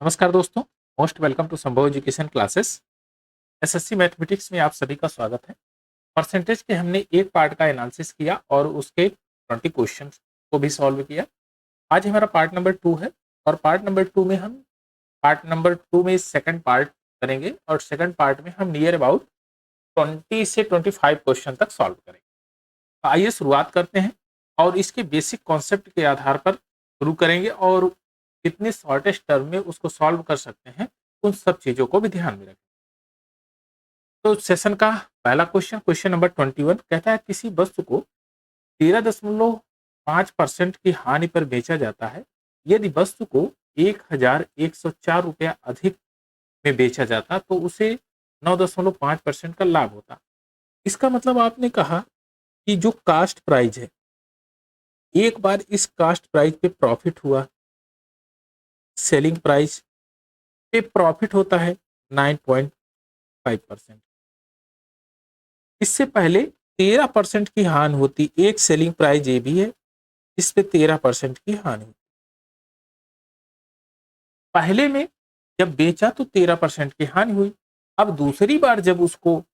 नमस्कार दोस्तों। Most welcome to संभव एजुकेशन क्लासेस। एसएससी मैथमेटिक्स में आप सभी का स्वागत है। परसेंटेज के हमने एक पार्ट का एनालिसिस किया और उसके 20 क्वेश्चंस को भी सॉल्व किया। आज हमारा पार्ट नंबर 2 है और पार्ट नंबर 2 में हम सेकंड पार्ट करेंगे और सेकंड पार्ट में हम नियर अबाउट 20 से 25 क्वेश्चन तक सॉल्व करेंगे। तो आइए शुरुआत करते हैं और इसके बेसिक कॉन्सेप्ट के आधार पर शुरू करेंगे और कितने शॉर्टेस्ट टर्म में उसको सॉल्व कर सकते हैं उन सब चीजों को भी ध्यान में रखें। तो सेशन का पहला क्वेश्चन नंबर 21 कहता है किसी वस्तु को 13.5% की हानि पर बेचा जाता है। यदि वस्तु को 1104 रुपया अधिक में बेचा जाता तो उसे 9.5% का लाभ होता। इसका मतलब आपने कहा कि जो कास्ट प्राइस है, एक बार इस कास्ट प्राइस पे प्रॉफिट हुआ, सेलिंग प्राइस पे प्रॉफिट होता है 9.5%। इससे पहले 13% की हानि होती। एक सेलिंग प्राइस ये भी है, इस पे 13% की हानि होती। पहले में जब बेचा तो 13% की हानि हुई। अब दूसरी बार जब उसको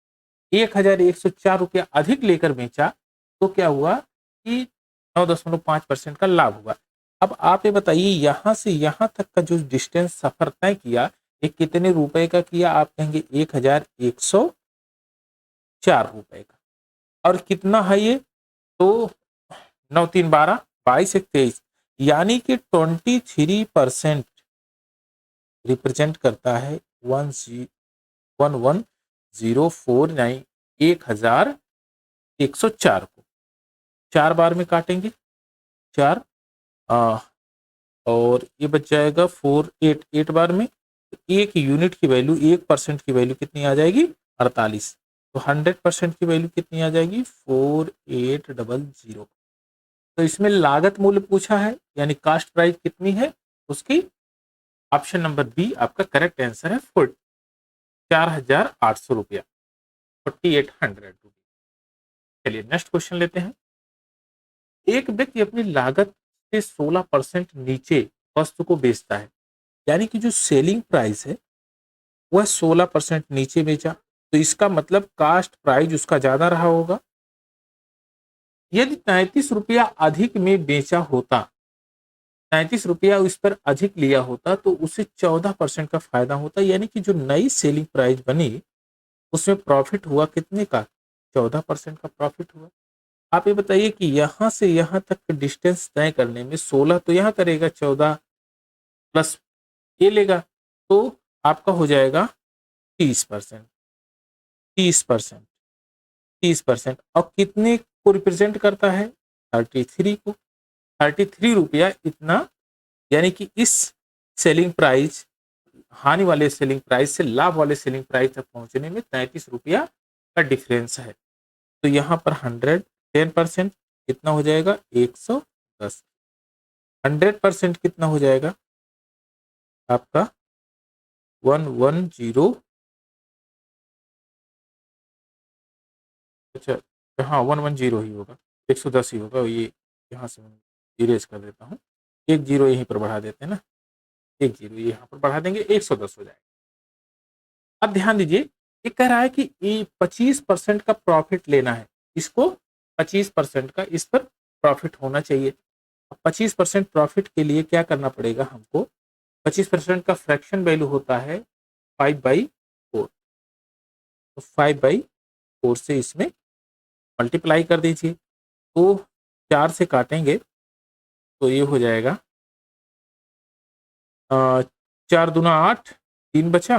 1104 रुपया अधिक लेकर बेचा तो क्या हुआ कि 9.5% का लाभ हुआ। अब आप ये बताइए यहां से यहां तक का जो डिस्टेंस सफर तय किया ये कितने रुपए का किया? आप कहेंगे 1104 रुपए का। और कितना है ये? तो 9 3 12 22 1 23 यानी कि 23% रिप्रेजेंट करता है 1104 1104 को। 4 बार में काटेंगे 4 और ये बच जाएगा 4 8 बार में। एक यूनिट की वैल्यू 1% की वैल्यू कितनी आ जाएगी? 48। तो 100% की वैल्यू कितनी आ जाएगी? 4800। तो इसमें लागत मूल्य पूछा है यानी कास्ट प्राइस कितनी है उसकी। ऑप्शन नंबर बी आपका करेक्ट आंसर है 4800 रुपया, 4800 रुपया। चलिए नेक्स्ट क्वेश्चन लेते हैं। एक व्यक्ति अपनी लागत से 16% नीचे वस्तु को बेचता है, यानी कि जो सेलिंग प्राइस है वह 16% नीचे बेचा, तो इसका मतलब कास्ट प्राइस उसका ज्यादा रहा होगा। यदि 33 रुपया अधिक में बेचा होता, 33 रुपया उस पर अधिक लिया होता तो उसे 14% का फायदा होता, यानी कि जो नई सेलिंग प्राइस बनी उसमें प्रॉफिट हुआ कितने का? 14% का प्रॉफिट हुआ। आप ये बताइए कि यहां से यहां तक डिस्टेंस तय करने में 16 तो यहां करेगा, 14 प्लस ये लेगा, तो आपका हो जाएगा 30%। 30%, 30% और कितने को रिप्रेजेंट करता है? 33 को। 33 रुपया इतना, यानी कि इस सेलिंग प्राइस, हानि वाले सेलिंग प्राइस से लाभ वाले सेलिंग प्राइस तक पहुंचने में 33 रुपया का डिफरेंस है। तो यहाँ पर 10% कितना हो जाएगा? 110। 100% कितना हो जाएगा आपका? 110। अच्छा, हाँ 110 ही होगा, 110 ही होगा। ये यहाँ से इरेज कर देता हूँ, एक जीरो यहीं पर बढ़ा देते हैं ना, एक जीरो यहाँ पर बढ़ा देंगे, 110 हो जाएगा। अब ध्यान दीजिए, ये कह रहा है कि 25% का प्रॉफिट लेना है इसको, 25% का इस पर प्रॉफिट होना चाहिए। 25% प्रॉफिट के लिए क्या करना पड़ेगा हमको? 25% का फ्रैक्शन वैल्यू होता है 5/4। तो 5/4 से इसमें मल्टीप्लाई कर दीजिए, तो 4 से काटेंगे तो ये हो जाएगा 4 दूना 8, 3 बचा,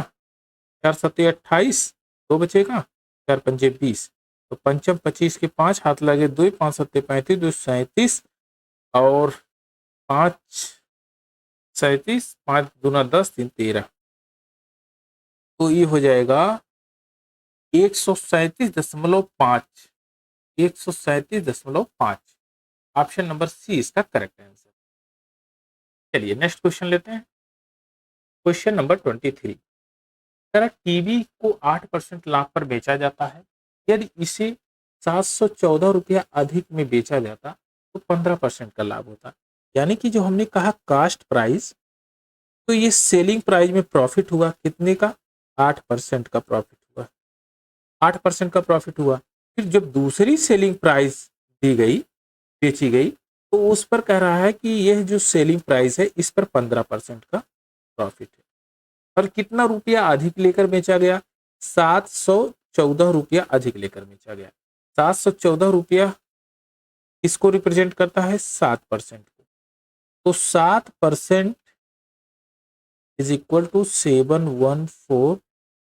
4 सत्ते 28, 2 बचेगा, 4 पंजे 20। तो पंचम 25 के 5 हाथ लगे 2, 5 सत्ते 35, 2 37 और 5 37, 5 दूना 10, 3 13। तो ये हो जाएगा 137.5, 137.5। ऑप्शन नंबर सी इसका करेक्ट आंसर। चलिए नेक्स्ट क्वेश्चन लेते हैं। Question number 23। टीवी को 8% लाभ पर बेचा जाता है। यदि इसे 714 रुपया अधिक में बेचा जाता तो 15% का लाभ होता। यानी कि जो हमने कहा कास्ट प्राइस, तो ये सेलिंग प्राइस में प्रॉफिट हुआ कितने का, 8% का प्रॉफिट हुआ, 8% का प्रॉफिट हुआ। फिर जब दूसरी सेलिंग प्राइस दी गई, बेची गई, तो उस पर कह रहा है कि यह जो सेलिंग प्राइस है इस पर 15% का प्रॉफिट है। और कितना रुपया अधिक लेकर बेचा गया, 714 रुपया अधिक लेकर बेचा गया। 714 रुपया इसको रिप्रेजेंट करता है 7% को, तो 7% इज इक्वल टू 714,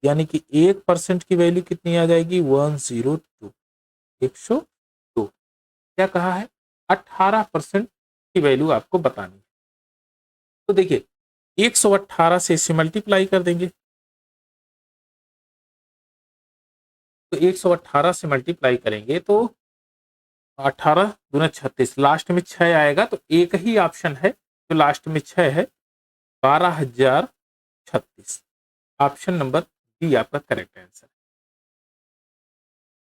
यानी कि 1% की वैल्यू कितनी आ जाएगी, 102, 102। क्या कहा है, 18% की वैल्यू आपको बतानी है। तो देखिए 118 से इसे मल्टीप्लाई कर देंगे, तो 118 से मल्टीप्लाई करेंगे तो 18 दूना 36, लास्ट में 6 आएगा, तो एक ही ऑप्शन है जो लास्ट में 6 है, 12,036। ऑप्शन नंबर बी आपका करेक्ट आंसर,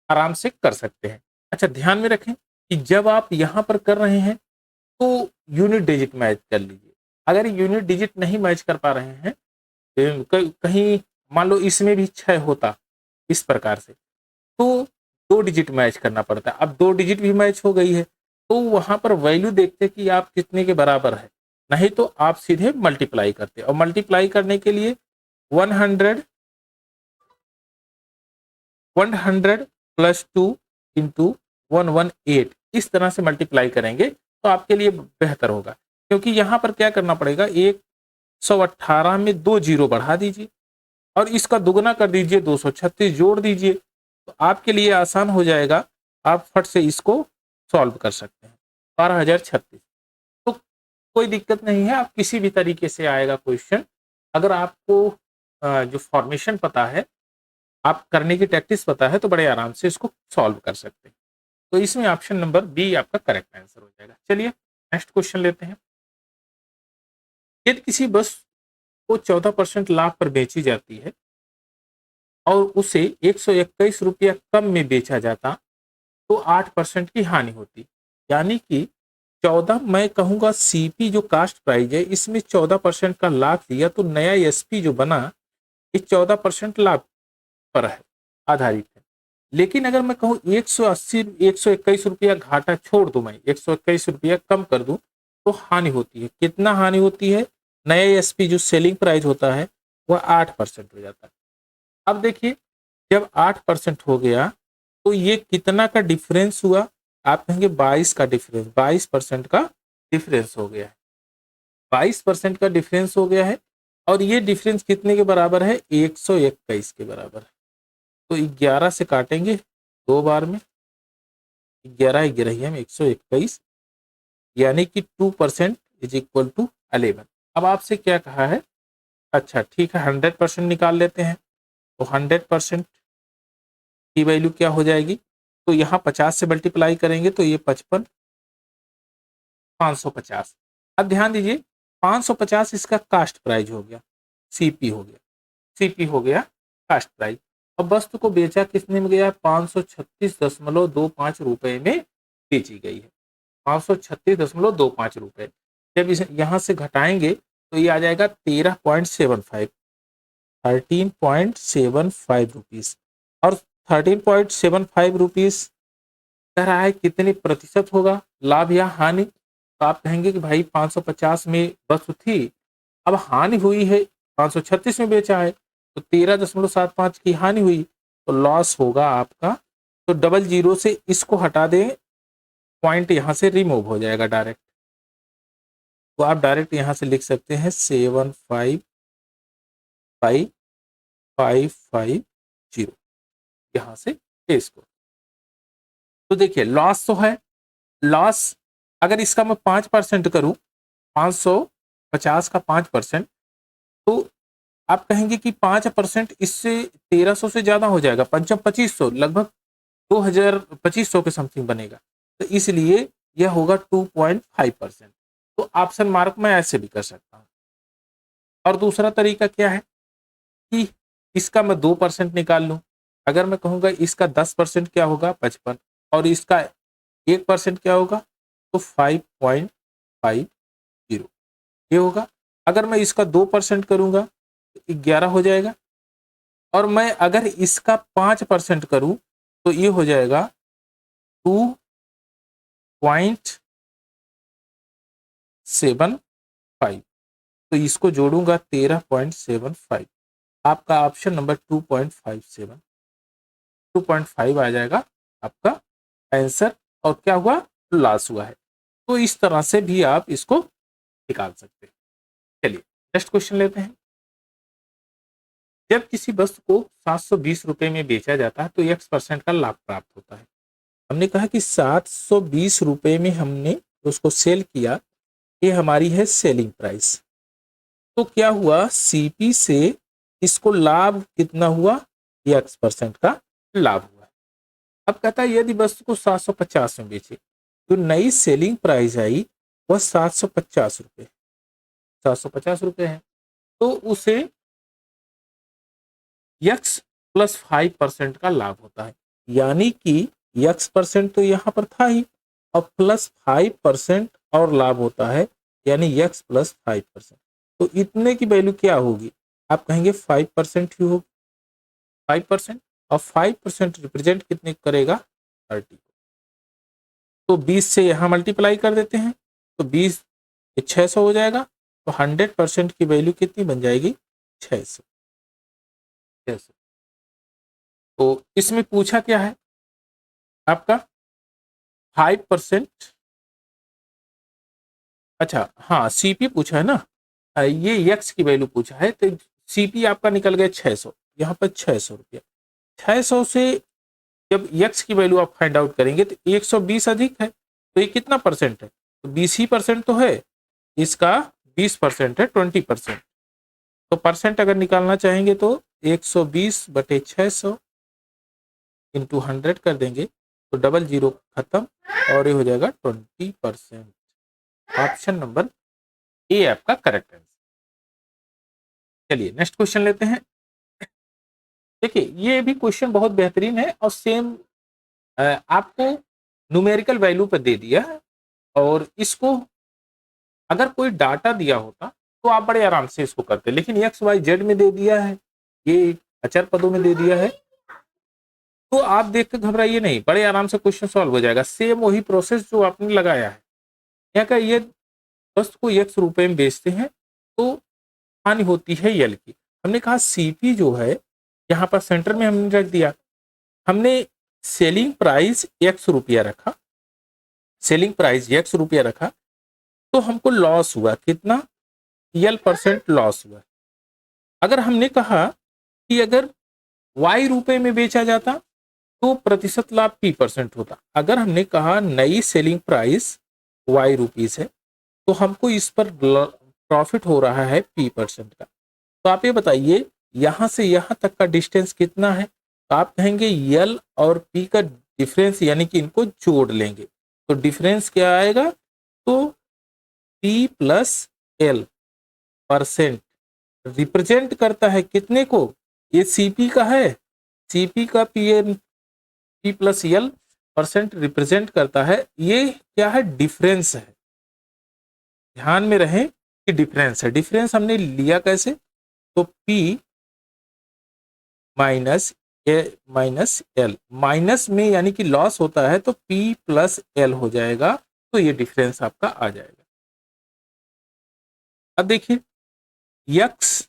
आराम से कर सकते हैं। अच्छा ध्यान में रखें कि जब आप यहां पर कर रहे हैं तो यूनिट डिजिट मैच कर लीजिए। अगर यूनिट डिजिट नहीं मैच कर पा रहे हैं, कहीं मान लो इसमें भी 6 होता इस प्रकार से, तो 2 डिजिट मैच करना पड़ता है। अब 2 डिजिट भी मैच हो गई है, तो वहां पर वैल्यू देखते कि आप कितने के बराबर है, नहीं तो आप सीधे मल्टीप्लाई करते, और मल्टीप्लाई करने के लिए 100 प्लस 2 इंटू 118 इस तरह से मल्टीप्लाई करेंगे तो आपके लिए बेहतर होगा। क्योंकि यहां पर क्या करना पड़ेगा, 118 में 2 जीरो बढ़ा दीजिए और इसका दुगना कर दीजिए, 236 जोड़ दीजिए, तो आपके लिए आसान हो जाएगा, आप फट से इसको सॉल्व कर सकते हैं। 12,036, तो कोई दिक्कत नहीं है, आप किसी भी तरीके से आएगा क्वेश्चन। अगर आपको जो फॉर्मेशन पता है, आप करने की टैक्टिस पता है, तो बड़े आराम से इसको सॉल्व कर सकते हैं। तो इसमें ऑप्शन नंबर बी आपका करेक्ट आंसर हो जाएगा। चलिए नेक्स्ट क्वेश्चन लेते हैं। यदि किसी बस को 14% लाभ पर बेची जाती है और उसे 121 रुपया कम में बेचा जाता, तो 8% की हानि होती। यानी कि 14, मैं कहूंगा सीपी जो कास्ट प्राइस है इसमें 14% का लाभ दिया, तो नया एसपी जो बना ये 14% लाभ पर है, आधारित है। लेकिन अगर मैं कहूँ 180 121 रुपया घाटा छोड़ दूं, मैं 121 रुपया कम कर दूं, तो हानि होती है। कितना हानि होती है, नया एसपी जो सेलिंग प्राइस होता है वह 8% हो जाता है। अब देखिए जब 8% हो गया तो ये कितना का डिफरेंस हुआ, आप कहेंगे 22 का डिफरेंस, 22% का डिफरेंस हो गया है, 22% का डिफरेंस हो गया है। और ये डिफरेंस कितने के बराबर है, 121 के बराबर है। तो 11 से काटेंगे 2 बार में, 11 11 में 121, यानी कि 2% इज इक्वल टू 11। अब आपसे क्या कहा है, अच्छा ठीक है 100% निकाल लेते हैं, तो 100% की वैल्यू क्या हो जाएगी, तो यहाँ 50 से मल्टीप्लाई करेंगे तो ये 55, 550। अब ध्यान दीजिए 550 इसका कास्ट प्राइस हो गया, सीपी हो गया, सीपी हो गया कास्ट प्राइस। अब वस्तु को बेचा कितने में गया, 536.25 रुपए में बेची गई है, 536.25 रुपए। जब इसे यहाँ से घटाएंगे तो ये आ जाएगा 13.75, 13.75 रुपीज। और 13.75 रुपीज कह रहा है कितने प्रतिशत होगा लाभ या हानि, तो आप कहेंगे कि भाई 550 में वस्तु थी, अब हानि हुई है 536 में बेचा है, तो 13.75 की हानि हुई, तो लॉस होगा आपका। तो डबल जीरो से इसको हटा दें, पॉइंट यहां से रिमूव हो जाएगा डायरेक्ट, तो आप डायरेक्ट यहां से लिख सकते हैं 75550 यहां से इसको। तो देखिए लॉस तो है, लॉस अगर इसका मैं 5% करूं, 550 का 5%, तो आप कहेंगे कि 5% इससे 1300 से ज्यादा हो जाएगा, 2500, लगभग 2200 के समथिंग बनेगा, तो इसलिए यह होगा 2.5%। तो ऑप्शन मार्क मैं ऐसे भी कर सकता हूं। और दूसरा तरीका क्या है कि इसका मैं 2% निकाल लूं, अगर मैं कहूंगा इसका 10% क्या होगा, 55, और इसका 1% क्या होगा, तो 5.50 ये होगा। अगर मैं इसका 2% करूंगा तो 11 हो जाएगा, और मैं अगर इसका 5% करूं तो ये हो जाएगा 2.75। तो इसको जोड़ूंगा 13.75। आपका ऑप्शन नंबर 2.57, 2.5 आ जाएगा आपका आंसर। और क्या हुआ, लॉस हुआ है। तो इस तरह से भी आप इसको निकाल सकते हैं। चलिए नेक्स्ट क्वेश्चन लेते हैं। जब किसी वस्तु को 720 रुपए में बेचा जाता है तो x% का लाभ प्राप्त होता है। हमने कहा कि 720 रुपए में हमने उसको सेल किया, ये हमारी है सेलिंग प्राइस। तो क्या हुआ, सीपी से इसको लाभ कितना हुआ, x% का लाभ हुआ। अब कहता है यदि वस्तु को 750 में बेचे तो नई सेलिंग प्राइस आई वह 750 रुपए, 750 रुपए है, तो उसे x+5% का लाभ होता है। यानी कि x% तो यहां पर था ही, और +5% और लाभ होता है, यानी x+5%। तो इतने की वैल्यू क्या होगी, आप कहेंगे 5% ही होगी, 5%, और 5% रिप्रेजेंट कितने करेगा, 30। तो 20 से यहां मल्टीप्लाई कर देते हैं, तो 20 600 हो जाएगा। तो 100% की वैल्यू कितनी बन जाएगी, 600। तो इसमें पूछा क्या है आपका 5%। अच्छा हाँ, सीपी पूछा है ना, ये एक्स की वैल्यू पूछा है, तो सीपी आपका निकल गया 600, यहाँ पर 600 रुपया। 600 से जब एक्स की वैल्यू आप फाइंड आउट करेंगे तो 120 अधिक है, तो ये कितना परसेंट है, तो 20 ही परसेंट तो है, इसका 20% है, 20%। तो परसेंट अगर निकालना चाहेंगे तो 120/600 इंटू 100 कर देंगे, तो डबल जीरो खत्म, और ये हो जाएगा 20%। ऑप्शन नंबर ए आपका करेक्ट आंसर। चलिए नेक्स्ट क्वेश्चन लेते हैं। देखिए ये भी क्वेश्चन बहुत बेहतरीन है, और सेम आपको न्यूमेरिकल वैल्यू पर दे दिया है, और इसको अगर कोई डाटा दिया होता तो आप बड़े आराम से इसको करते, लेकिन एक्स वाई जेड में दे दिया है, ये अचर पदों में दे दिया है, तो आप देख के घबराइए नहीं, बड़े आराम से क्वेश्चन सॉल्व हो जाएगा। सेम वही प्रोसेस जो आपने लगाया है। यहाँ का ये वस्तु को x रुपए में बेचते हैं तो हानि होती है यल की। हमने कहा सीपी जो है यहाँ पर सेंटर में हमने रख दिया, हमने सेलिंग प्राइस x रुपया रखा, सेलिंग प्राइस x रुपया रखा, तो हमको लॉस हुआ कितना, यल% लॉस हुआ। अगर हमने कहा कि अगर y रुपए में बेचा जाता तो प्रतिशत लाभ p% होता। अगर हमने कहा नई सेलिंग प्राइस y रुपीस है तो हमको इस पर प्रॉफिट हो रहा है p% का। तो आप ये बताइए यहां से यहां तक का डिस्टेंस कितना है, तो आप कहेंगे यल और p का डिफरेंस, यानी कि इनको जोड़ लेंगे तो डिफरेंस क्या आएगा, तो p+l% रिप्रेजेंट करता है कितने को, ये सीपी का है, सीपी का p+l% रिप्रेजेंट करता है। ये क्या है, डिफरेंस है, ध्यान में रहे कि डिफरेंस है। डिफरेंस हमने लिया कैसे, तो p माइनस एल, माइनस में यानी कि लॉस होता है तो p+l हो जाएगा, तो ये डिफरेंस आपका आ जाएगा। अब देखिए x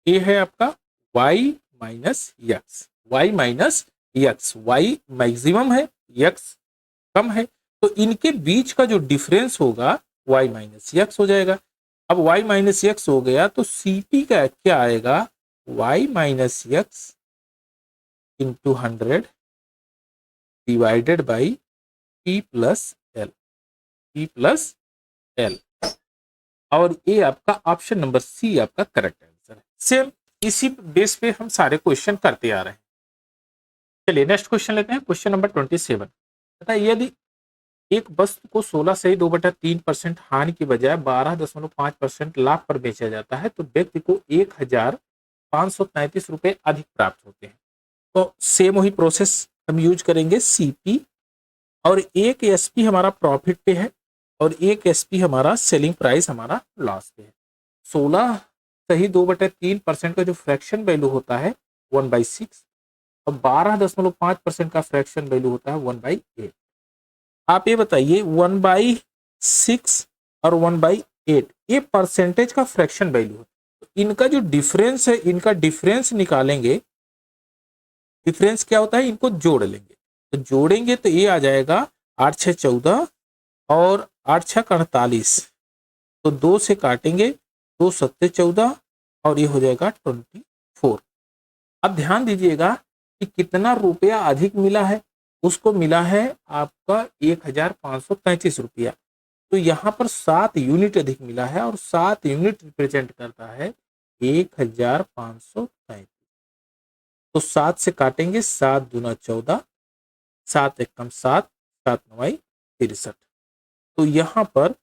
ये है आपका y minus x, y minus x, y maximum है, x कम है, तो इनके बीच का जो डिफरेंस होगा y माइनस x हो जाएगा। अब y माइनस x हो गया तो CP का क्या आएगा, y minus x into 100 divided by p+l, p+l। और ये आपका ऑप्शन नंबर सी आपका करेक्ट आंसर है। सेम इसी बेस पे हम सारे क्वेश्चन करते आ रहे हैं। चलिए नेक्स्ट क्वेश्चन लेते हैं, क्वेश्चन नंबर 27। बताइए यदि एक वस्तु को 16 से 2/3% हानि की बजाय 12.5% लाभ पर बेचा जाता है तो व्यक्ति को 1533 रुपए अधिक प्राप्त होते हैं। तो सेम वही प्रोसेस हम यूज करेंगे, सीपी और एक एसपी हमारा प्रॉफिट पे है, और 1 SP हमारा सेलिंग प्राइस हमारा लॉस पे है। 16 सही 2/3% का जो फ्रैक्शन वैल्यू होता है 1/6 और 12.5% का फ्रैक्शन वैल्यू होता है 1/8। आप ये बताइए 1/6 और 1/8 ये परसेंटेज का फ्रैक्शन वैल्यू है। तो इनका जो डिफरेंस है, इनका डिफरेंस निकालेंगे। डिफरेंस क्या होता है, इनको जोड़ लेंगे। तो जोड़ेंगे तो ये आ जाएगा 8 6 14 और 8 6 48। तो 2 से काटेंगे, 2 7 14 और ये हो जाएगा 24। अब ध्यान दीजिएगा कि कितना रुपया अधिक मिला है, उसको मिला है आपका 1533 रुपया। तो यहाँ पर 7 यूनिट अधिक मिला है और 7 यूनिट रिप्रेजेंट करता है 1533। तो 7 से काटेंगे, 7 दूना 14, 7 एकम 7, 7 नवाई 63। तो यहाँ पर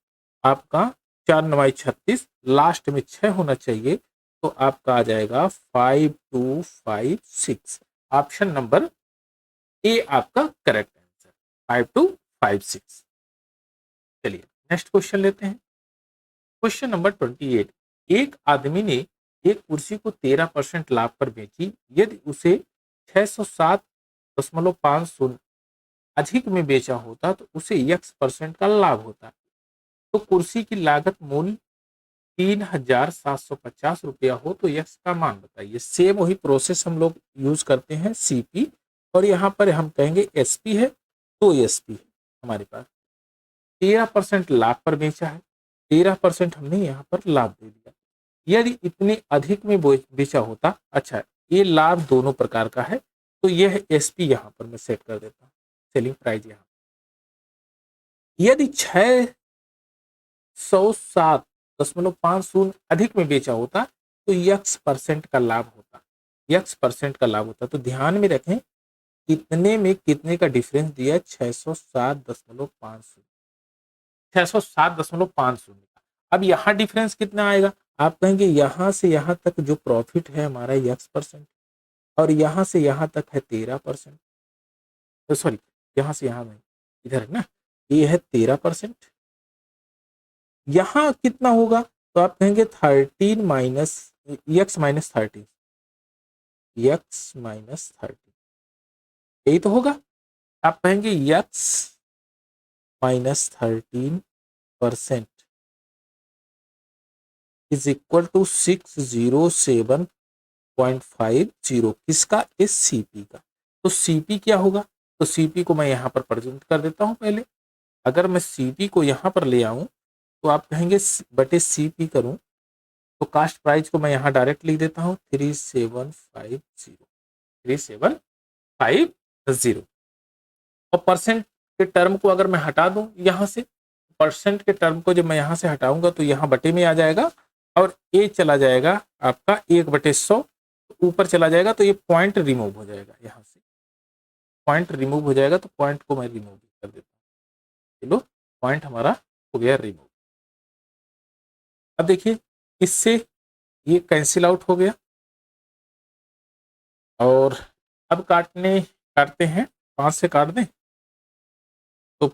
आपका 4 नवाई 36, लास्ट में 6 होना चाहिए। तो आपका आ जाएगा 5256। ऑप्शन नंबर ए आपका करेक्ट आंसर 5256। चलिए नेक्स्ट क्वेश्चन लेते हैं। Question number 28। एक आदमी ने एक कुर्सी को 13% लाभ पर बेची। यदि उसे 607.50 अधिक में बेचा होता तो उसे x% का लाभ होता। तो कुर्सी की लागत मूल्य 3750 रुपया हो तो यक्स का मान बताइए। सेम वही प्रोसेस हम लोग यूज करते हैं, सीपी, और यहाँ पर हम कहेंगे एसपी है तो एसपी है। हमारे पास 13% लाभ पर बेचा है, 13% हमने यहाँ पर लाभ दे दिया। यदि इतने अधिक में बेचा होता, अच्छा ये लाभ दोनों प्रकार का है तो यह एसपी यहाँ पर मैं सेट कर देता हूँ, सेलिंग प्राइस यहाँ। यदि 607.50 अधिक में बेचा होता तो x% का लाभ होता, x% का लाभ होता। तो ध्यान में रखें कितने में कितने का डिफरेंस दिया, 607.50, 607.50। अब यहाँ डिफरेंस कितना आएगा, आप कहेंगे यहां से यहां तक जो प्रॉफिट है हमारा x% और यहां से यहां तक है 13%। तो सॉरी, यहां से यहां नहीं, इधर है ना, ये है 13%। यहां कितना होगा, तो आप कहेंगे 13 minus x minus 13, x minus 13, यही तो होगा। आप कहेंगे x minus 13% is equal to 607.50 किसका, इस सीपी का। तो सीपी क्या होगा, तो सीपी को मैं यहां पर प्रेजेंट कर देता हूं पहले। अगर मैं सीपी को यहां पर ले आऊं तो आप कहेंगे बटे सीपी करूं तो कास्ट प्राइस को मैं यहां डायरेक्ट लिख देता हूं 3750 और परसेंट के टर्म को अगर मैं हटा दूं यहां से, परसेंट के टर्म को जब मैं यहां से हटाऊंगा तो यहां बटे में आ जाएगा और ए चला जाएगा आपका 1/100 ऊपर चला जाएगा। तो ये पॉइंट रिमूव हो जाएगा, यहां से पॉइंट रिमूव हो जाएगा। तो पॉइंट को मैं रिमूव कर देता हूँ, चलो पॉइंट हमारा हो गया रिमूव। अब देखिए इससे ये कैंसिल आउट हो गया और अब काटते हैं, 5 से काट दें तो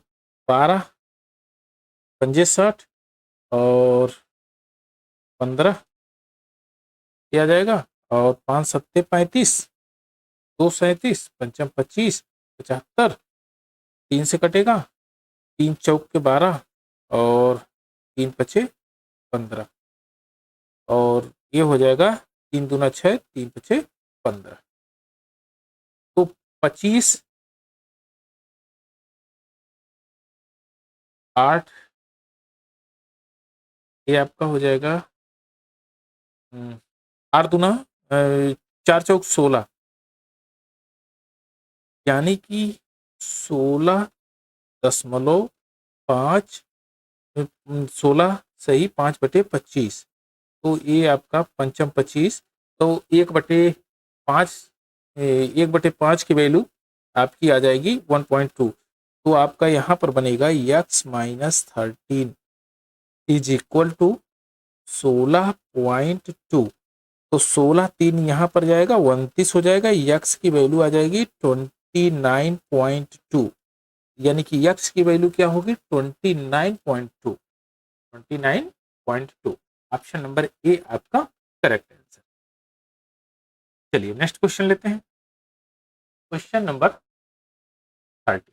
12 पंजे 60 और 15 किया जाएगा और 5 सत्ते 35, 2 37, पंचम 25, 75, 3 से कटेगा, 3 चौक के 12 और 3 पचे 15 और ये हो जाएगा 3 दूना 6, 3 पचे 15। तो 25 8 ये आपका हो जाएगा 8 दूना 4 चौक 16, यानी कि 16.5 16 सही 5/25। तो ये आपका पंचम 25, तो 1/5, 1/5 की वैल्यू आपकी आ जाएगी 1.2। तो आपका यहाँ पर बनेगा x minus 13 is equal to 16.2। तो 16 3 यहाँ पर जाएगा 29 हो जाएगा, x की वैल्यू आ जाएगी 29.2। यानी कि x की वैल्यू क्या होगी 29.2, 29.2। ऑप्शन नंबर ए आपका करेक्ट आंसर। चलिए नेक्स्ट क्वेश्चन लेते हैं। Question number 30।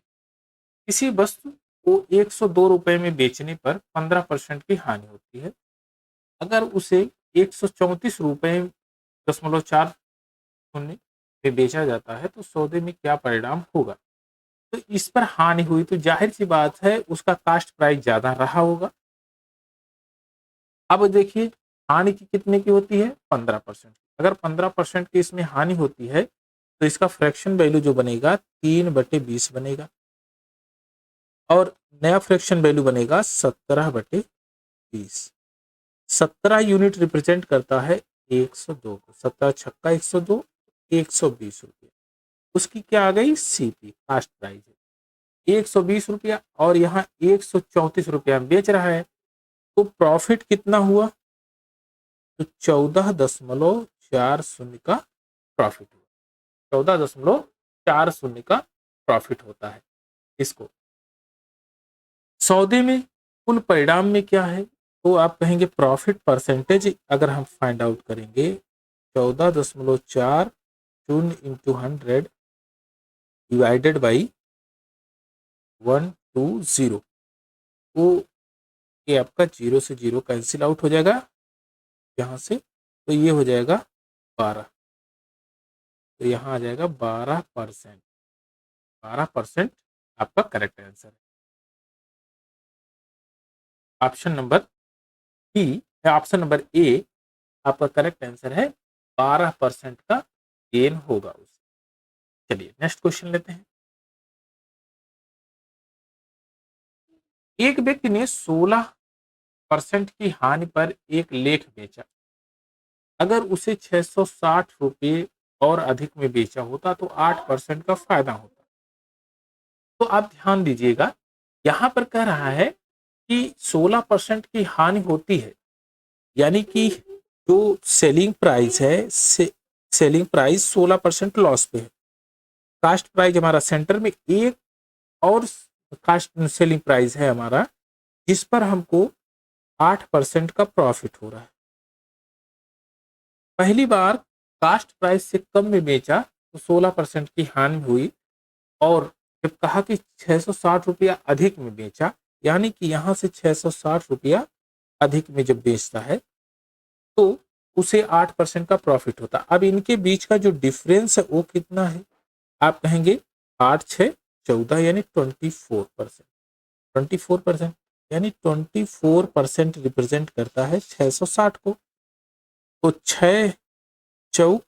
किसी वस्तु को 102 रुपए में बेचने पर 15% की हानि होती है। अगर उसे 134.40 में बेचा जाता है तो सौदे में क्या परिणाम होगा। तो इस पर हानि हुई तो जाहिर सी बात है उसका कास्ट प्राइस ज्यादा रहा होगा। अब देखिए हानि की कितने की होती है 15%। अगर 15% की इसमें हानि होती है तो इसका फ्रैक्शन वैल्यू जो बनेगा 3/20 बनेगा और नया फ्रैक्शन वैल्यू बनेगा 17/20। 17 यूनिट रिप्रेजेंट करता है 102 को। 17 छक्का 102, 120 रुपये। उसकी क्या आ गई सीपी कास्ट प्राइस है 120 रुपया और यहाँ 134 रुपया बेच रहा है। तो प्रॉफिट कितना हुआ तो 14.40 का प्रॉफिट हुआ। 14.40 का प्रॉफिट होता है इसको। सौदे में कुल परिणाम में क्या है तो आप कहेंगे प्रॉफिट परसेंटेज अगर हम फाइंड आउट करेंगे 14.4 इंटू 100 डिवाइडेड बाई 120 तो ये आपका 0 से 0 कैंसिल आउट हो जाएगा यहाँ से। तो ये हो जाएगा 12। तो यहाँ आ जाएगा 12%। 12% आपका करेक्ट आंसर है। ऑप्शन नंबर बी या ऑप्शन नंबर ए आपका करेक्ट आंसर है। 12% का गेन होगा उसे। चलिए नेक्स्ट क्वेश्चन लेते हैं। एक व्यक्ति ने 16% की हानि पर एक लेख बेचा। अगर उसे 660 रुपये और अधिक में बेचा होता तो 8% का फायदा होता। तो आप ध्यान दीजिएगा यहां पर कह रहा है कि 16% की हानि होती है यानी कि जो सेलिंग प्राइस है सेलिंग प्राइस 16% लॉस पे है। कास्ट प्राइस हमारा सेंटर में एक और कास्ट सेलिंग प्राइस है हमारा जिस पर हमको 8% का प्रॉफिट हो रहा है। पहली बार कास्ट प्राइस से कम में बेचा तो 16% की हानि हुई और जब कहा कि 660 रुपया अधिक में बेचा यानी कि यहां से 660 रुपया अधिक में जब बेचता है तो उसे 8% का प्रॉफिट होता। अब इनके बीच का जो डिफरेंस है वो कितना है आप कहेंगे 8 6 14 यानी 24%। 24% यानी 24% रिप्रेजेंट करता है 660 को। तो 6 चौक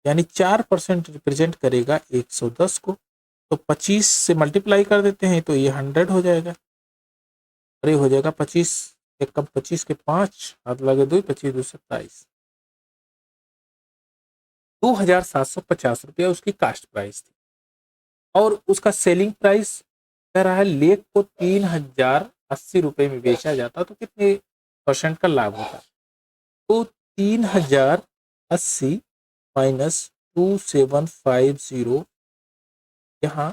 यानी 4% रिप्रेजेंट करेगा 110 को। तो 25 से मल्टीप्लाई कर देते हैं तो ये 100 हो जाएगा और ये हो जाएगा 25 एक कम 25 के 5 हाथ लगे 2 25 2 27 2750 रुपया उसकी कास्ट प्राइस थी और उसका सेलिंग प्राइस कह रहा है लेख को 3080 रुपये में बेचा जाता तो कितने परसेंट का लाभ होता। तो 3080 माइनस 2750 यहाँ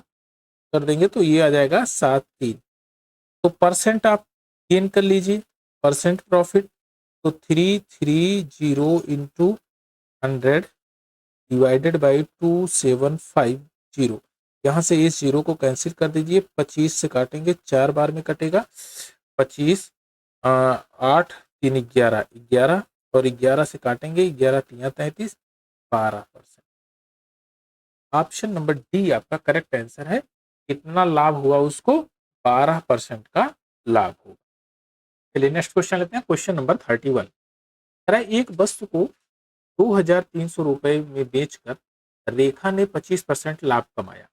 कर देंगे तो ये आ जाएगा 73। तो परसेंट आप गेन कर लीजिए परसेंट प्रॉफिट। तो 330 इंटू 100 डिवाइडेड बाई 2750। यहाँ से इस जीरो को कैंसिल कर दीजिए 25 से काटेंगे 4 बार में कटेगा 25 8 3 11 11 और 11 से काटेंगे 11 3 33 12%। ऑप्शन नंबर डी आपका करेक्ट आंसर है। कितना लाभ हुआ उसको 12% का लाभ होगा। चलिए नेक्स्ट क्वेश्चन लेते हैं। Question number 31। एक वस्तु को 2300 रुपए में बेचकर रेखा ने 25% लाभ कमाया।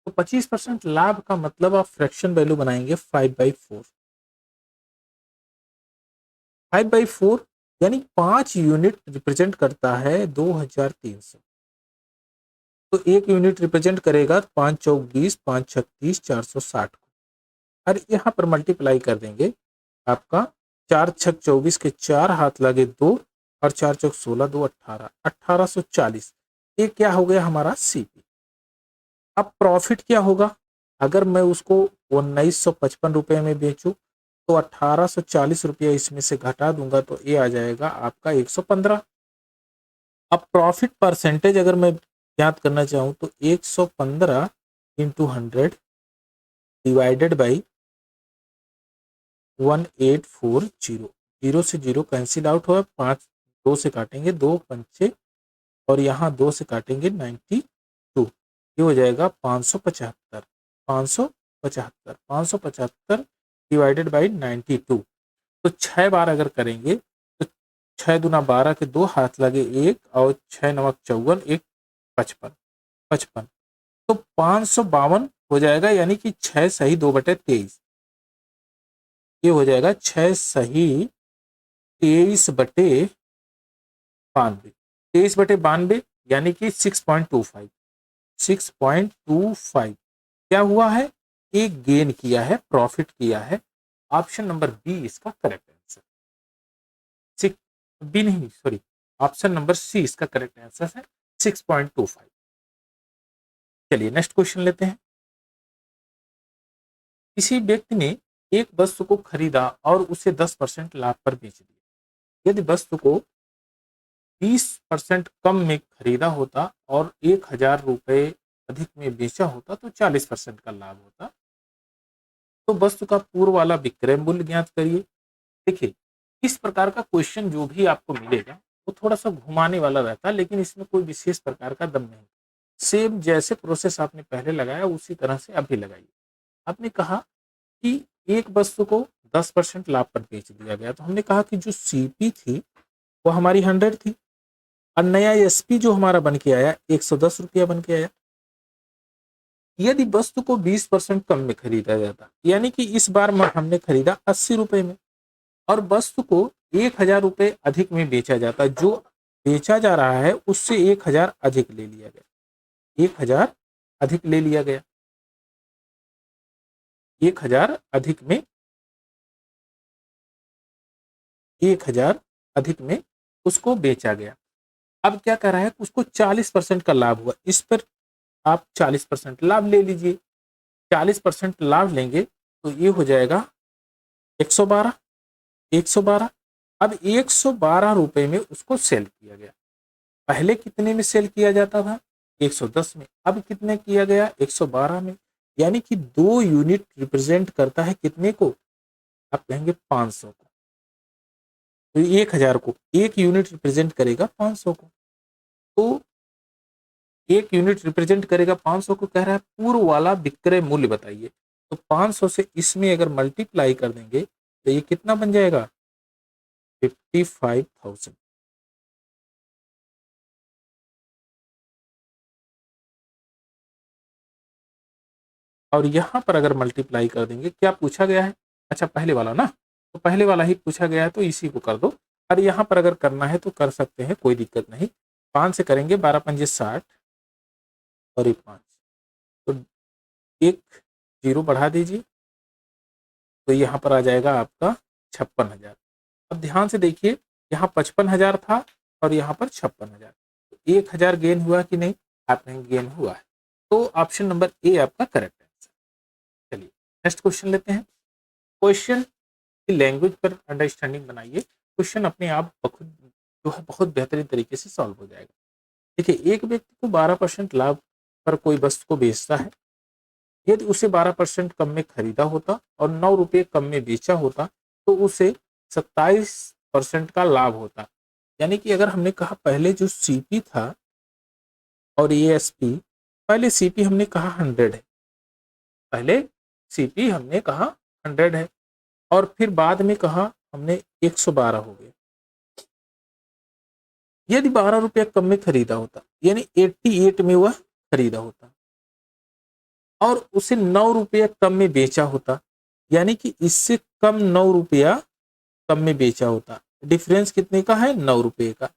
तो 25% लाभ का मतलब आप फ्रैक्शन वैल्यू बनाएंगे 5/4। 5/4 यानी 5 यूनिट रिप्रेजेंट करता है 2300। तो 1 यूनिट रिप्रेजेंट करेगा 5 चौक 20 5 छक 30 460 को। और यहाँ पर मल्टीप्लाई कर देंगे आपका 4 छक 24 के 4 हाथ लगे 2 और 4 चौक 16 2 18 1840। ये क्या हो गया हमारा सीपी। अब प्रॉफिट क्या होगा अगर मैं उसको 1955 रुपये में बेचूं तो 1840 रुपया इसमें से घटा दूंगा तो ये आ जाएगा आपका 115। अब प्रॉफिट परसेंटेज अगर मैं ज्ञात करना चाहूँ तो 115 इंटू 100 डिवाइडेड बाई 1840। जीरो से जीरो कैंसिल आउट हुआ, 5 2 से काटेंगे 2 पंचे और यहाँ 2 से काटेंगे 92, ये हो जाएगा 575। 575 575 डिवाइडेड बाई 92, तो 6 बार अगर करेंगे तो 6 दूना 12 के 2 हाथ लगे 1 और 6 नमक 54 1 55 55, तो 552 हो जाएगा, यानी कि 6 सही 2/23, ये हो जाएगा 6 सही 23/92, 23/92 यानी कि 6.25 6.25 क्या हुआ है, एक गेन किया है, प्रॉफिट किया है। ऑप्शन नंबर बी इसका करेक्ट आंसर, बी नहीं सॉरी, ऑप्शन नंबर सी इसका करेक्ट आंसर है 6.25। चलिए नेक्स्ट क्वेश्चन लेते हैं। किसी व्यक्ति ने एक वस्तु को खरीदा और उसे 10% लाभ पर बेच दिया। यदि वस्तु को 20% कम में खरीदा होता और 1000 रुपये अधिक में बेचा होता तो 40% का लाभ होता। तो वस्तु का पूर्व वाला विक्रय मूल्य ज्ञात करिए। देखिए, इस प्रकार का क्वेश्चन जो भी आपको मिलेगा वो थोड़ा सा घुमाने वाला रहता है, लेकिन इसमें कोई विशेष प्रकार का दम नहीं। सेम जैसे प्रोसेस आपने पहले लगाया उसी तरह से अभी लगाइए। आपने कहा कि एक वस्तु को 10% लाभ पर बेच दिया गया, तो हमने कहा कि जो सीपी थी वो हमारी 100 थी और नया एसपी जो हमारा बन के आया 110 रुपया बन के आया। यदि वस्तु को 20% कम में खरीदा जाता, यानी कि इस बार हमने खरीदा 80 रुपए में और वस्तु को 1000 रुपये अधिक में बेचा जाता, जो बेचा जा रहा है उससे 1000 अधिक ले लिया गया, 1000 अधिक ले लिया गया, 1000 अधिक में 1000 अधिक में उसको बेचा गया। अब क्या कर रहा है, उसको 40% का लाभ हुआ, इस पर आप 40% लाभ ले लीजिए। 40% लाभ लेंगे तो ये हो जाएगा 112 112। अब 112 रुपए में उसको सेल किया गया। पहले कितने में सेल किया जाता था, 110 में, अब कितने किया गया, 112 में, यानी कि 2 यूनिट रिप्रेजेंट करता है कितने को, आप कहेंगे 500 को। तो 1000 को 1 यूनिट रिप्रेजेंट करेगा 500 को, तो 1 यूनिट रिप्रेजेंट करेगा 500 को। कह रहा है पूर्व वाला विक्रय मूल्य बताइए, तो 500 से इसमें अगर मल्टीप्लाई कर देंगे तो ये कितना बन जाएगा, 55,000। और यहां पर अगर मल्टीप्लाई कर देंगे, क्या पूछा गया है, अच्छा पहले वाला ना, तो पहले वाला ही पूछा गया है तो इसी को कर दो। और यहां पर अगर करना है तो कर सकते हैं, कोई दिक्कत नहीं। 5 से करेंगे 12 पंजे 60 और ये 5, तो एक जीरो बढ़ा दीजिए तो यहाँ पर आ जाएगा आपका 56,000। अब ध्यान से देखिए, यहाँ 55,000 था और यहाँ पर 56,000, तो 1000 गेन हुआ कि नहीं, आप कहेंगे गेन हुआ है, तो ऑप्शन नंबर ए आपका करेक्ट आंसर। चलिए नेक्स्ट क्वेश्चन लेते हैं। क्वेश्चन की लैंग्वेज पर अंडरस्टैंडिंग बनाइए, क्वेश्चन अपने आप खुद जो है बहुत बेहतरीन तरीके से सॉल्व हो जाएगा। देखिए, एक व्यक्ति को 12% लाभ पर कोई वस्तु को बेचता है। यदि उसे 12% कम में खरीदा होता और 9 रुपये कम में बेचा होता तो उसे 27% का लाभ होता। यानी कि अगर हमने कहा पहले जो सीपी था और एएसपी, पहले सीपी हमने कहा 100 है, पहले सीपी हमने कहा 100 है और फिर बाद में कहा हमने 112 हो गया। यदि 12 रुपया कम में खरीदा होता, यानी 88 में वह खरीदा होता और उसे 9 रुपया कम में बेचा होता, यानी कि इससे कम 9 रुपया कम में बेचा होता, डिफरेंस कितने का है, 9 रुपये का,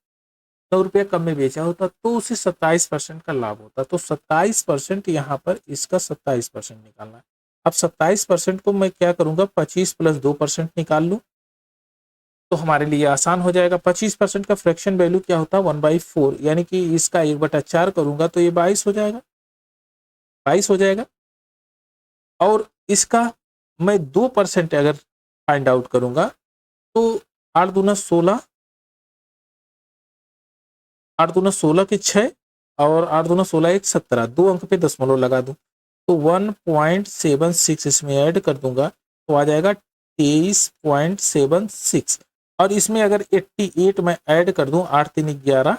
9 रुपया कम में बेचा होता तो उसे 27% का लाभ होता। तो 27% यहाँ पर इसका 27% निकालना है। अब 27% को मैं क्या करूंगा, 25 प्लस 2% निकाल लूं तो हमारे लिए आसान हो जाएगा। 25% का फ्रैक्शन वैल्यू क्या होता है, 1/4, यानी कि इसका 1/4 करूंगा तो ये 22 हो जाएगा, 22 हो जाएगा। और इसका मैं 2% अगर फाइंड आउट करूंगा तो 8 दूना 16, 8 दूना 16 के 6 और 8 दूना 16 एक 17, 2 अंक पे दशमलव लगा दूं तो 1.76 इसमें ऐड कर दूंगा तो आ जाएगा 23.76। और इसमें अगर 88 मैं ऐड कर दूं, 8 3 11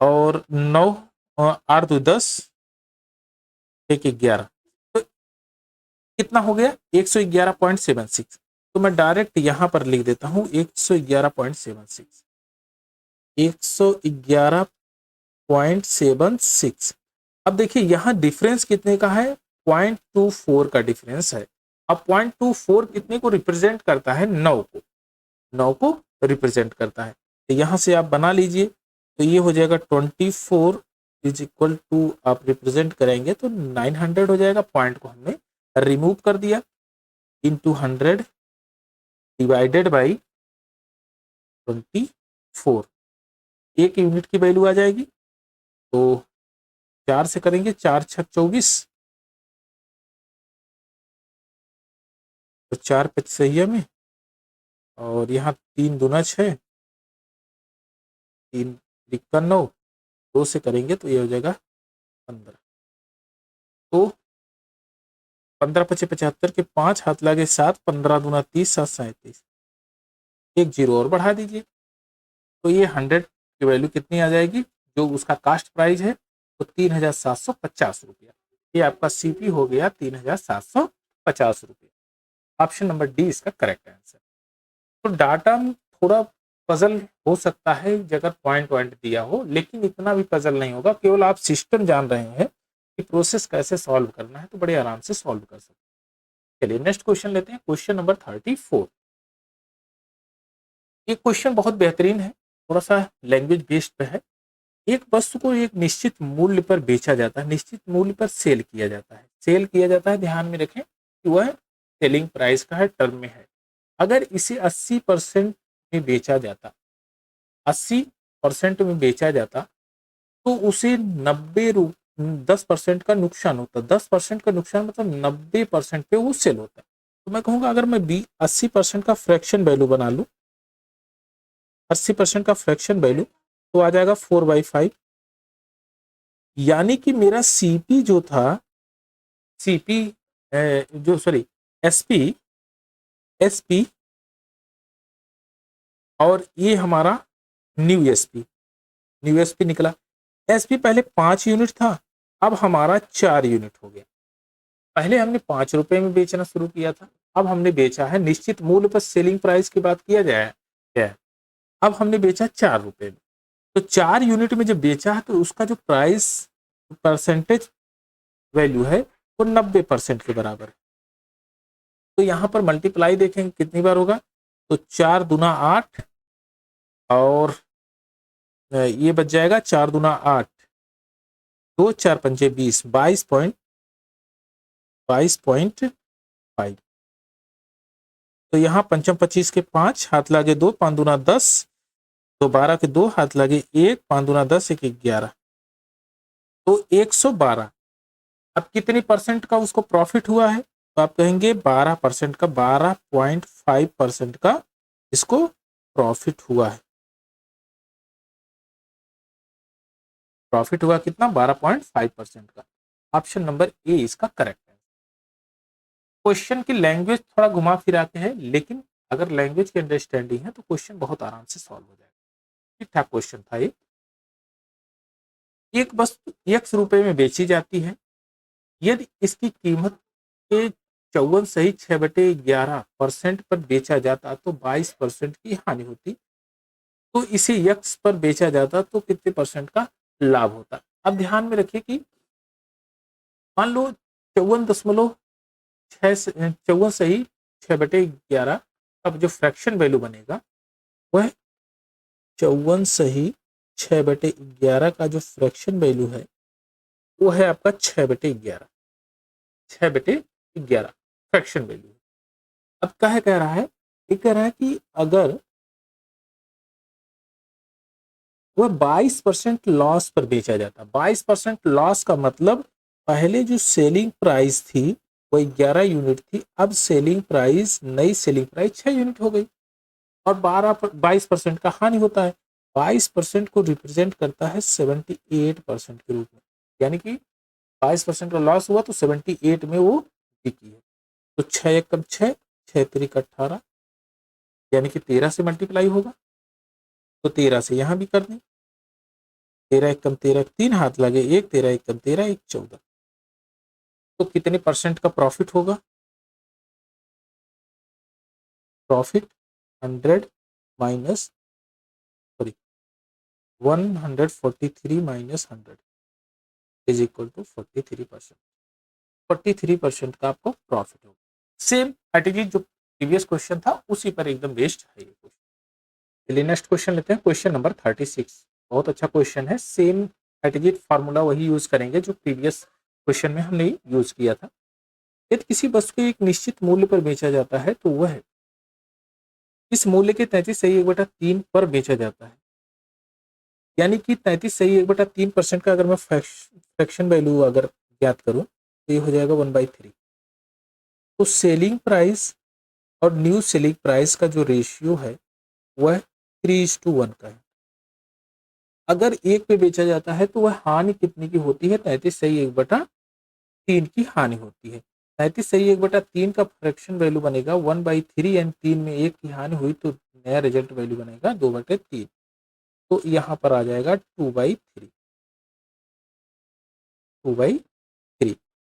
और 9 8 2 10 1 11, तो कितना हो गया 111.76। तो मैं डायरेक्ट यहां पर लिख देता हूं 111.76, 111.76। अब देखिए यहां डिफरेंस कितने का है, 0.24 का डिफरेंस है। अब 0.24 कितने को रिप्रेजेंट करता है, 9 को, 9 को रिप्रेजेंट करता है। तो यहां से आप बना लीजिए, तो ये हो जाएगा 24 इज इक्वल टू, आप रिप्रेजेंट करेंगे तो 900 हो जाएगा। पॉइंट को हमने रिमूव कर दिया, इंटू 100 डिवाइडेड बाई 24, एक यूनिट की वैल्यू आ जाएगी। तो 4 से करेंगे, 4 6 24, तो 4 पचसहिया में, और यहाँ 3 दूना 6, 3 तिक्का 9, 2 से करेंगे तो ये हो जाएगा 15। तो 15 पचे 75 के 5 हाथ लगे 7, 15 दूना 30, 7 37, एक जीरो और बढ़ा दीजिए तो ये 100 की वैल्यू कितनी आ जाएगी, जो उसका कास्ट प्राइस है तो 3750 रुपया। ये आपका सीपी हो गया 3750 रुपया। ऑप्शन नंबर डी इसका करेक्ट आंसर। तो डाटा में थोड़ा पजल हो सकता है अगर पॉइंट पॉइंट दिया हो, लेकिन इतना भी पजल नहीं होगा, केवल आप सिस्टम जान रहे हैं कि प्रोसेस कैसे सॉल्व करना है तो बड़े आराम से सॉल्व कर सकते हैं। चलिए नेक्स्ट क्वेश्चन लेते हैं, क्वेश्चन नंबर 34। ये क्वेश्चन बहुत बेहतरीन है, थोड़ा सा लैंग्वेज बेस्ड पे है। एक वस्तु को एक निश्चित मूल्य पर बेचा जाता है, निश्चित मूल्य पर सेल किया जाता है, सेल किया जाता है, ध्यान में रखें कि वह सेलिंग प्राइस का है, टर्म में है। अगर इसे 80% में बेचा जाता, 80% में बेचा जाता तो उसे 10% का नुकसान होता, 10% का नुकसान मतलब 90% पे वो सेल होता। तो मैं कहूंगा अगर मैं 80% का फ्रैक्शन वैल्यू बना लूं, 80% का फ्रैक्शन वैल्यू तो आ जाएगा 4/5, यानी कि मेरा सीपी जो था, सीपी जो सॉरी एसपी, एसपी और ये हमारा न्यू एसपी, न्यू एसपी निकला। एसपी पहले 5 यूनिट था, अब हमारा 4 यूनिट हो गया। पहले हमने 5 रुपए में बेचना शुरू किया था, अब हमने बेचा है, निश्चित मूल्य पर सेलिंग प्राइस की बात किया जाए क्या, अब हमने बेचा 4 रुपए में। तो 4 यूनिट में जब बेचा है तो उसका जो प्राइस परसेंटेज वैल्यू है वो 90% के बराबर है। तो यहाँ पर मल्टीप्लाई देखेंगे कितनी बार होगा, तो 4 दूना 8 और ये बच जाएगा 4 दूना 8, 2 4 पंजे 20, 22.5। तो यहाँ पंचम 25 के 5 हाथ लागे 2, 5 दूना 10, तो 12 के 2 हाथ लागे 1, 5 दूना 10, 1 11, तो 112। अब कितनी परसेंट का उसको प्रॉफिट हुआ है, तो आप कहेंगे 12% का, 12.5% का इसको प्रॉफिट हुआ है। प्रॉफिट हुआ कितना, 12.5% का। ऑप्शन नंबर ए इसका करेक्ट है। क्वेश्चन की लैंग्वेज थोड़ा घुमा फिरा के है, लेकिन अगर लैंग्वेज की अंडरस्टैंडिंग है तो क्वेश्चन बहुत आराम से सॉल्व हो जाएगा। ठीक ठाक क्वेश्चन था ये। एक वस्तु x रुपए में बेची जाती है, यदि इसकी कीमत के 54 सही 6/11% पर बेचा जाता तो 22% की हानि होती, तो इसे यक्स पर बेचा जाता तो कितने परसेंट का लाभ होता। अब ध्यान में रखिए कि मान लो 54 सही 6/11, अब जो फ्रैक्शन वैल्यू बनेगा वह 54 सही 6/11 का जो फ्रैक्शन वैल्यू है वो है आपका 6/11, 6/11 फ्रैक्शन वैल्यू। अब क्या कह रहा है, ये कह रहा है कि अगर वह 22% लॉस पर बेचा जाता, 22% लॉस का मतलब पहले जो सेलिंग प्राइस थी वो 11 यूनिट थी, अब सेलिंग प्राइस, नई सेलिंग प्राइस 6 यूनिट हो गई और 22% का हानि होता है। 22% को रिप्रेजेंट करता है 78% के रूप में, यानी कि 22% का लॉस हुआ तो 78 में वो बिकी है। तो 6 एकम 6, 6 तिरिक 18, यानी कि 13 से मल्टीप्लाई होगा, तो 13 से यहाँ भी कर दें। 13 एकम 13, 3 हाथ लगे 1, 13 एकम 13, 1 14। तो कितने परसेंट का प्रॉफिट होगा? Profit 100 minus, sorry, 143 minus 100 is equal to 43%। 43% का आपको प्रॉफिट होगा। सेम स्ट्रेटेजी जो प्रीवियस क्वेश्चन था उसी पर एकदम बेस्ड है ये क्वेश्चन। चलिए नेक्स्ट क्वेश्चन लेते हैं, क्वेश्चन नंबर 36। बहुत अच्छा क्वेश्चन है, सेम स्ट्रेटेजी फार्मूला वही यूज करेंगे जो प्रीवियस क्वेश्चन में हमने यूज किया था। यदि किसी वस्तु को एक निश्चित मूल्य पर बेचा जाता है तो वह इस मूल्य के 33.3 पर बेचा जाता है, यानी कि 33.3% का अगर मैं फ्रैक्शन वैल्यू अगर ज्ञात करूं तो ये हो जाएगा 1/3। तो सेलिंग प्राइस और न्यू सेलिंग प्राइस का जो रेशियो है वह 3:1 का है। अगर एक पे बेचा जाता है तो वह हानि कितने की होती है? 33/1/3 की हानि होती है। 33/1/3 का फ्रैक्शन वैल्यू बनेगा 1/3 एंड 3 में 1 की हानि हुई तो नया रिजल्ट वैल्यू बनेगा 2/3। तो यहाँ पर आ जाएगा 2/3, 2/3।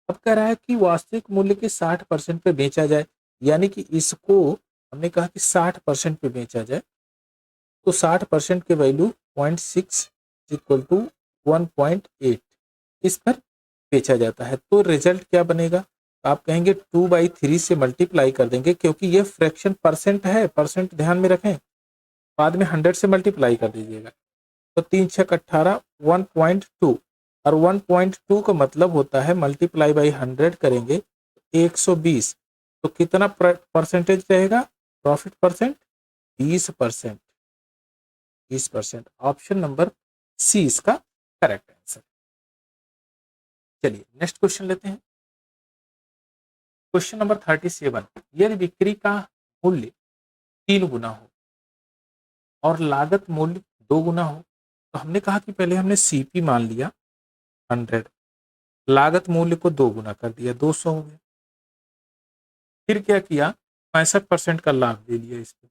अब कह रहा है कि वास्तविक मूल्य के 60% पे बेचा जाए, यानी कि इसको हमने कहा कि 60% पे बेचा जाए, तो 60% के वैल्यू 0.6 इक्वल टू 1.8 इस पर बेचा जाता है। तो रिजल्ट क्या बनेगा? आप कहेंगे 2/3 से मल्टीप्लाई कर देंगे, क्योंकि ये फ्रैक्शन परसेंट है, परसेंट ध्यान में रखें, बाद में 100 से मल्टीप्लाई कर दीजिएगा। तो 3 6 18, 1.2, और 1.2 का मतलब होता है मल्टीप्लाई बाई 100 करेंगे 120। तो कितना परसेंटेज रहेगा profit percent? 20%। 20%। Option number C इसका करेक्ट आंसर। चलिए नेक्स्ट क्वेश्चन लेते हैं, क्वेश्चन नंबर 37। यदि बिक्री का मूल्य 3 गुना हो और लागत मूल्य 2 गुना हो, तो हमने कहा कि पहले हमने सीपी मान लिया 100, लागत मूल्य को 2 गुना कर दिया, 200 हो गया। फिर क्या किया? 65% का लाभ दे दिया इस पे,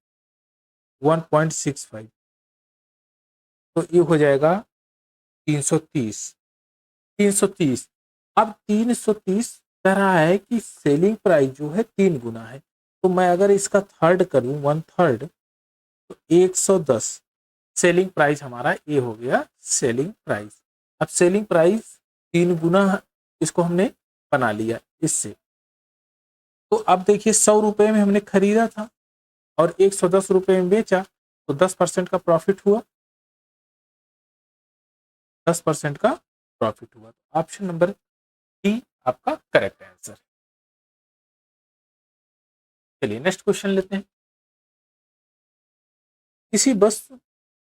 1.65, तो ये हो जाएगा 330। 330। अब 330 कह रहा है कि सेलिंग प्राइस जो है 3 गुना है, तो मैं अगर इसका थर्ड करूं, 1/3, तो 110 सेलिंग प्राइस हमारा ये हो गया सेलिंग प्राइस। अब सेलिंग प्राइस 3 गुना इसको हमने बना लिया इससे, तो अब देखिए 100 रुपए में हमने खरीदा था और 110 रुपए में बेचा, तो 10% का प्रॉफिट हुआ, 10% का प्रॉफिट हुआ। ऑप्शन नंबर डी आपका करेक्ट आंसर। चलिए नेक्स्ट क्वेश्चन लेते हैं, किसी वस्तु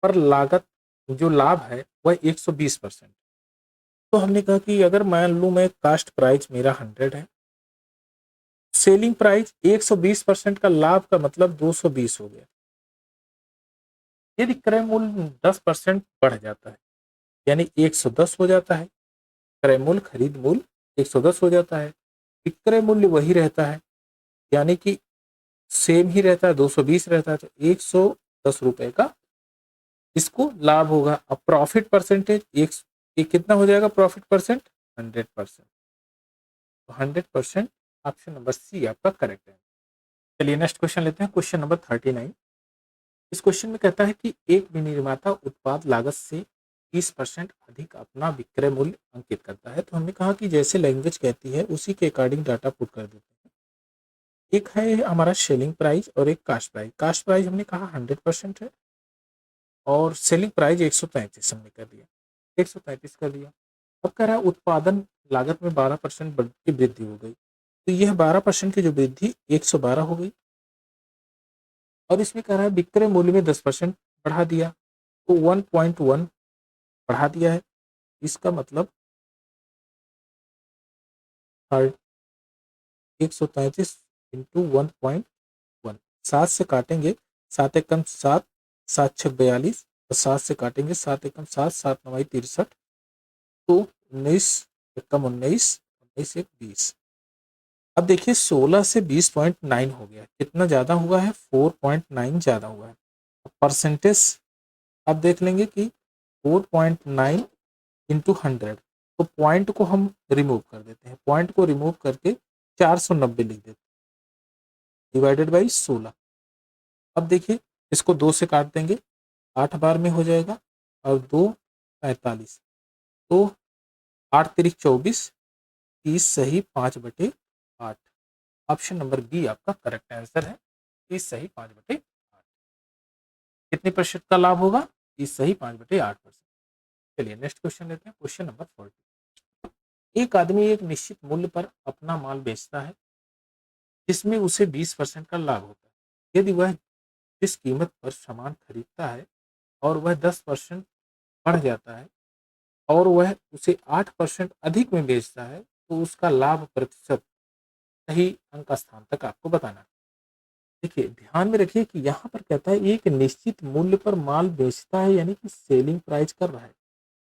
पर लागत जो लाभ है वह 120%। तो हमने कहा कि अगर मान लूं मैं कास्ट प्राइस मेरा 100 है, सेलिंग प्राइस 120% का लाभ का मतलब 220 हो गया। यदि क्रय मूल्य 10% बढ़ जाता है, यानी 110 हो जाता है, क्रय मूल्य खरीद मूल्य 110 हो जाता है, विक्रय मूल्य वही रहता है, यानी कि सेम ही रहता है, 220 रहता है, तो 110 रुपए का इसको लाभ होगा। अब प्रॉफिट परसेंटेज एक कितना हो जाएगा प्रॉफिट परसेंट? 100%। तो 100% ऑप्शन नंबर सी आपका करेक्ट है। चलिए नेक्स्ट क्वेश्चन लेते हैं, क्वेश्चन नंबर 39। इस क्वेश्चन में कहता है कि एक विनिर्माता उत्पाद लागत से 30% अधिक अपना विक्रय मूल्य अंकित करता है। तो हमने कहा कि जैसे लैंग्वेज कहती है उसी के अकॉर्डिंग डाटा पुट कर देते हैं। एक है हमारा सेलिंग प्राइस और एक कास्ट प्राइस। कास्ट प्राइस हमने कहा 100% है और सेलिंग प्राइस 133 हमने कर दिया, 133 कर दिया। अब कह रहा है उत्पादन लागत में 12% की वृद्धि हो गई, तो यह 12% की जो वृद्धि 112 हो गई। और इसमें कह रहा है विक्रय मूल्य में 10% बढ़ा दिया, तो 1.1 बढ़ा दिया है। इसका मतलब 133 इंटू 1.1। 7 से काटेंगे, 7 एकम 7, 7 छक 42, और 7 से काटेंगे 7 एकम 7, 7 नवाई 63, तो 19 एकम 19, 19 एक 20। अब देखिए 16 से 20.9 हो गया, कितना ज़्यादा हुआ है, 4.9 ज़्यादा हुआ है। परसेंटेज अब देख लेंगे कि 4.9 इंटू 100, तो पॉइंट को हम रिमूव कर देते हैं, पॉइंट को रिमूव करके 490 लिख देते हैं, डिवाइडेड बाई 16। अब देखिए इसको 2 से काट देंगे, 8 बार में हो जाएगा, और 2 45, तो 8 तिरिक 24, 30 सही 5/8। ऑप्शन नंबर बी आपका करेक्ट आंसर है, 30 सही 5/8। कितने प्रतिशत का लाभ होगा, 30 सही 5/8%। चलिए नेक्स्ट क्वेश्चन लेते हैं, क्वेश्चन नंबर 40। एक आदमी एक निश्चित मूल्य पर अपना माल बेचता है जिसमें उसे 20% का लाभ होता है। यदि वह जिस कीमत पर सामान खरीदता है और वह 10% बढ़ जाता है और वह उसे 8% अधिक में बेचता है, तो उसका लाभ प्रतिशत सही अंक स्थान तक आपको बताना है। देखिए ध्यान में रखिए कि यहाँ पर कहता है एक निश्चित मूल्य पर माल बेचता है, यानी कि सेलिंग प्राइस कर रहा है।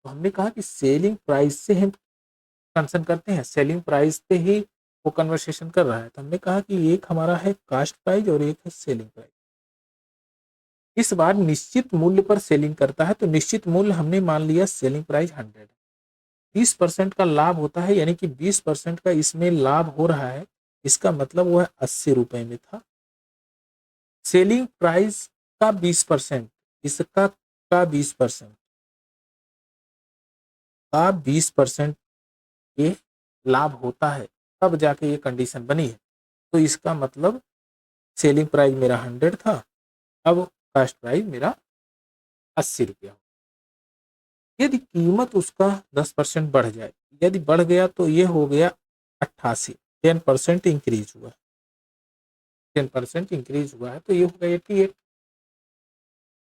तो हमने कहा कि सेलिंग प्राइस से हम कंसर्न करते हैं, सेलिंग प्राइस पे ही वो कन्वर्सेशन कर रहा है। तो हमने कहा कि एक हमारा है कास्ट प्राइस और एक है सेलिंग प्राइस। इस बार निश्चित मूल्य पर सेलिंग करता है, तो निश्चित मूल्य हमने मान लिया सेलिंग प्राइस 100, 20% का लाभ होता है, यानी कि 20% का इसमें लाभ हो रहा है, इसका मतलब वह 80 रुपए में था। सेलिंग प्राइस का 20%, इसका का 20% का 20% ये लाभ होता है, तब जाके ये कंडीशन बनी है। तो इसका मतलब सेलिंग प्राइस मेरा 100 था, अब कास्ट प्राइस मेरा 80 रुपया। यदि कीमत उसका 10% बढ़ जाए, यदि बढ़ गया तो ये हो गया 88, 10% इंक्रीज हुआ, 10% इंक्रीज हुआ है, तो ये हो गया 88।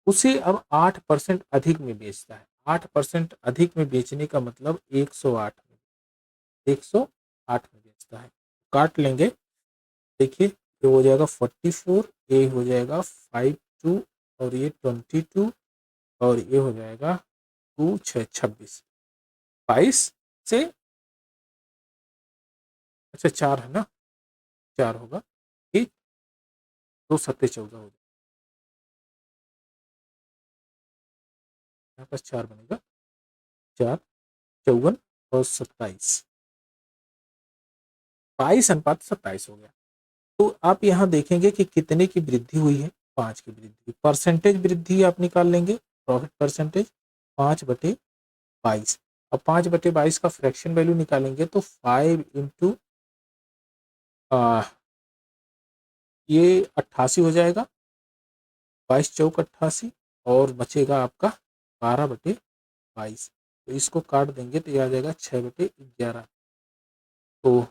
उसे अब 8% अधिक में बेचता है, 8% अधिक में बेचने का मतलब 108 में, 108 में बेचता है। काट लेंगे, देखिए ये हो जाएगा 44, ये हो जाएगा 52, और ये 22, और ये हो जाएगा 2 6 26, 22 से, अच्छा 4 है ना, 4 होगा, ठीक, 2 7 14 हो जाएगा, यहाँ पर 4 बनेगा, 4 54 और 27, 22:27 हो गया। तो आप यहाँ देखेंगे कि कितने की वृद्धि हुई है, 5 की वृद्धि। परसेंटेज वृद्धि आप निकाल लेंगे, प्रॉफिट परसेंटेज 5/22। अब 5/22 का फ्रैक्शन वैल्यू निकालेंगे, तो 5 इंटू ये 88 हो जाएगा, 22 चौक 88, और बचेगा आपका 12/22। तो इसको काट देंगे तो ये आ जाएगा 6/11। तो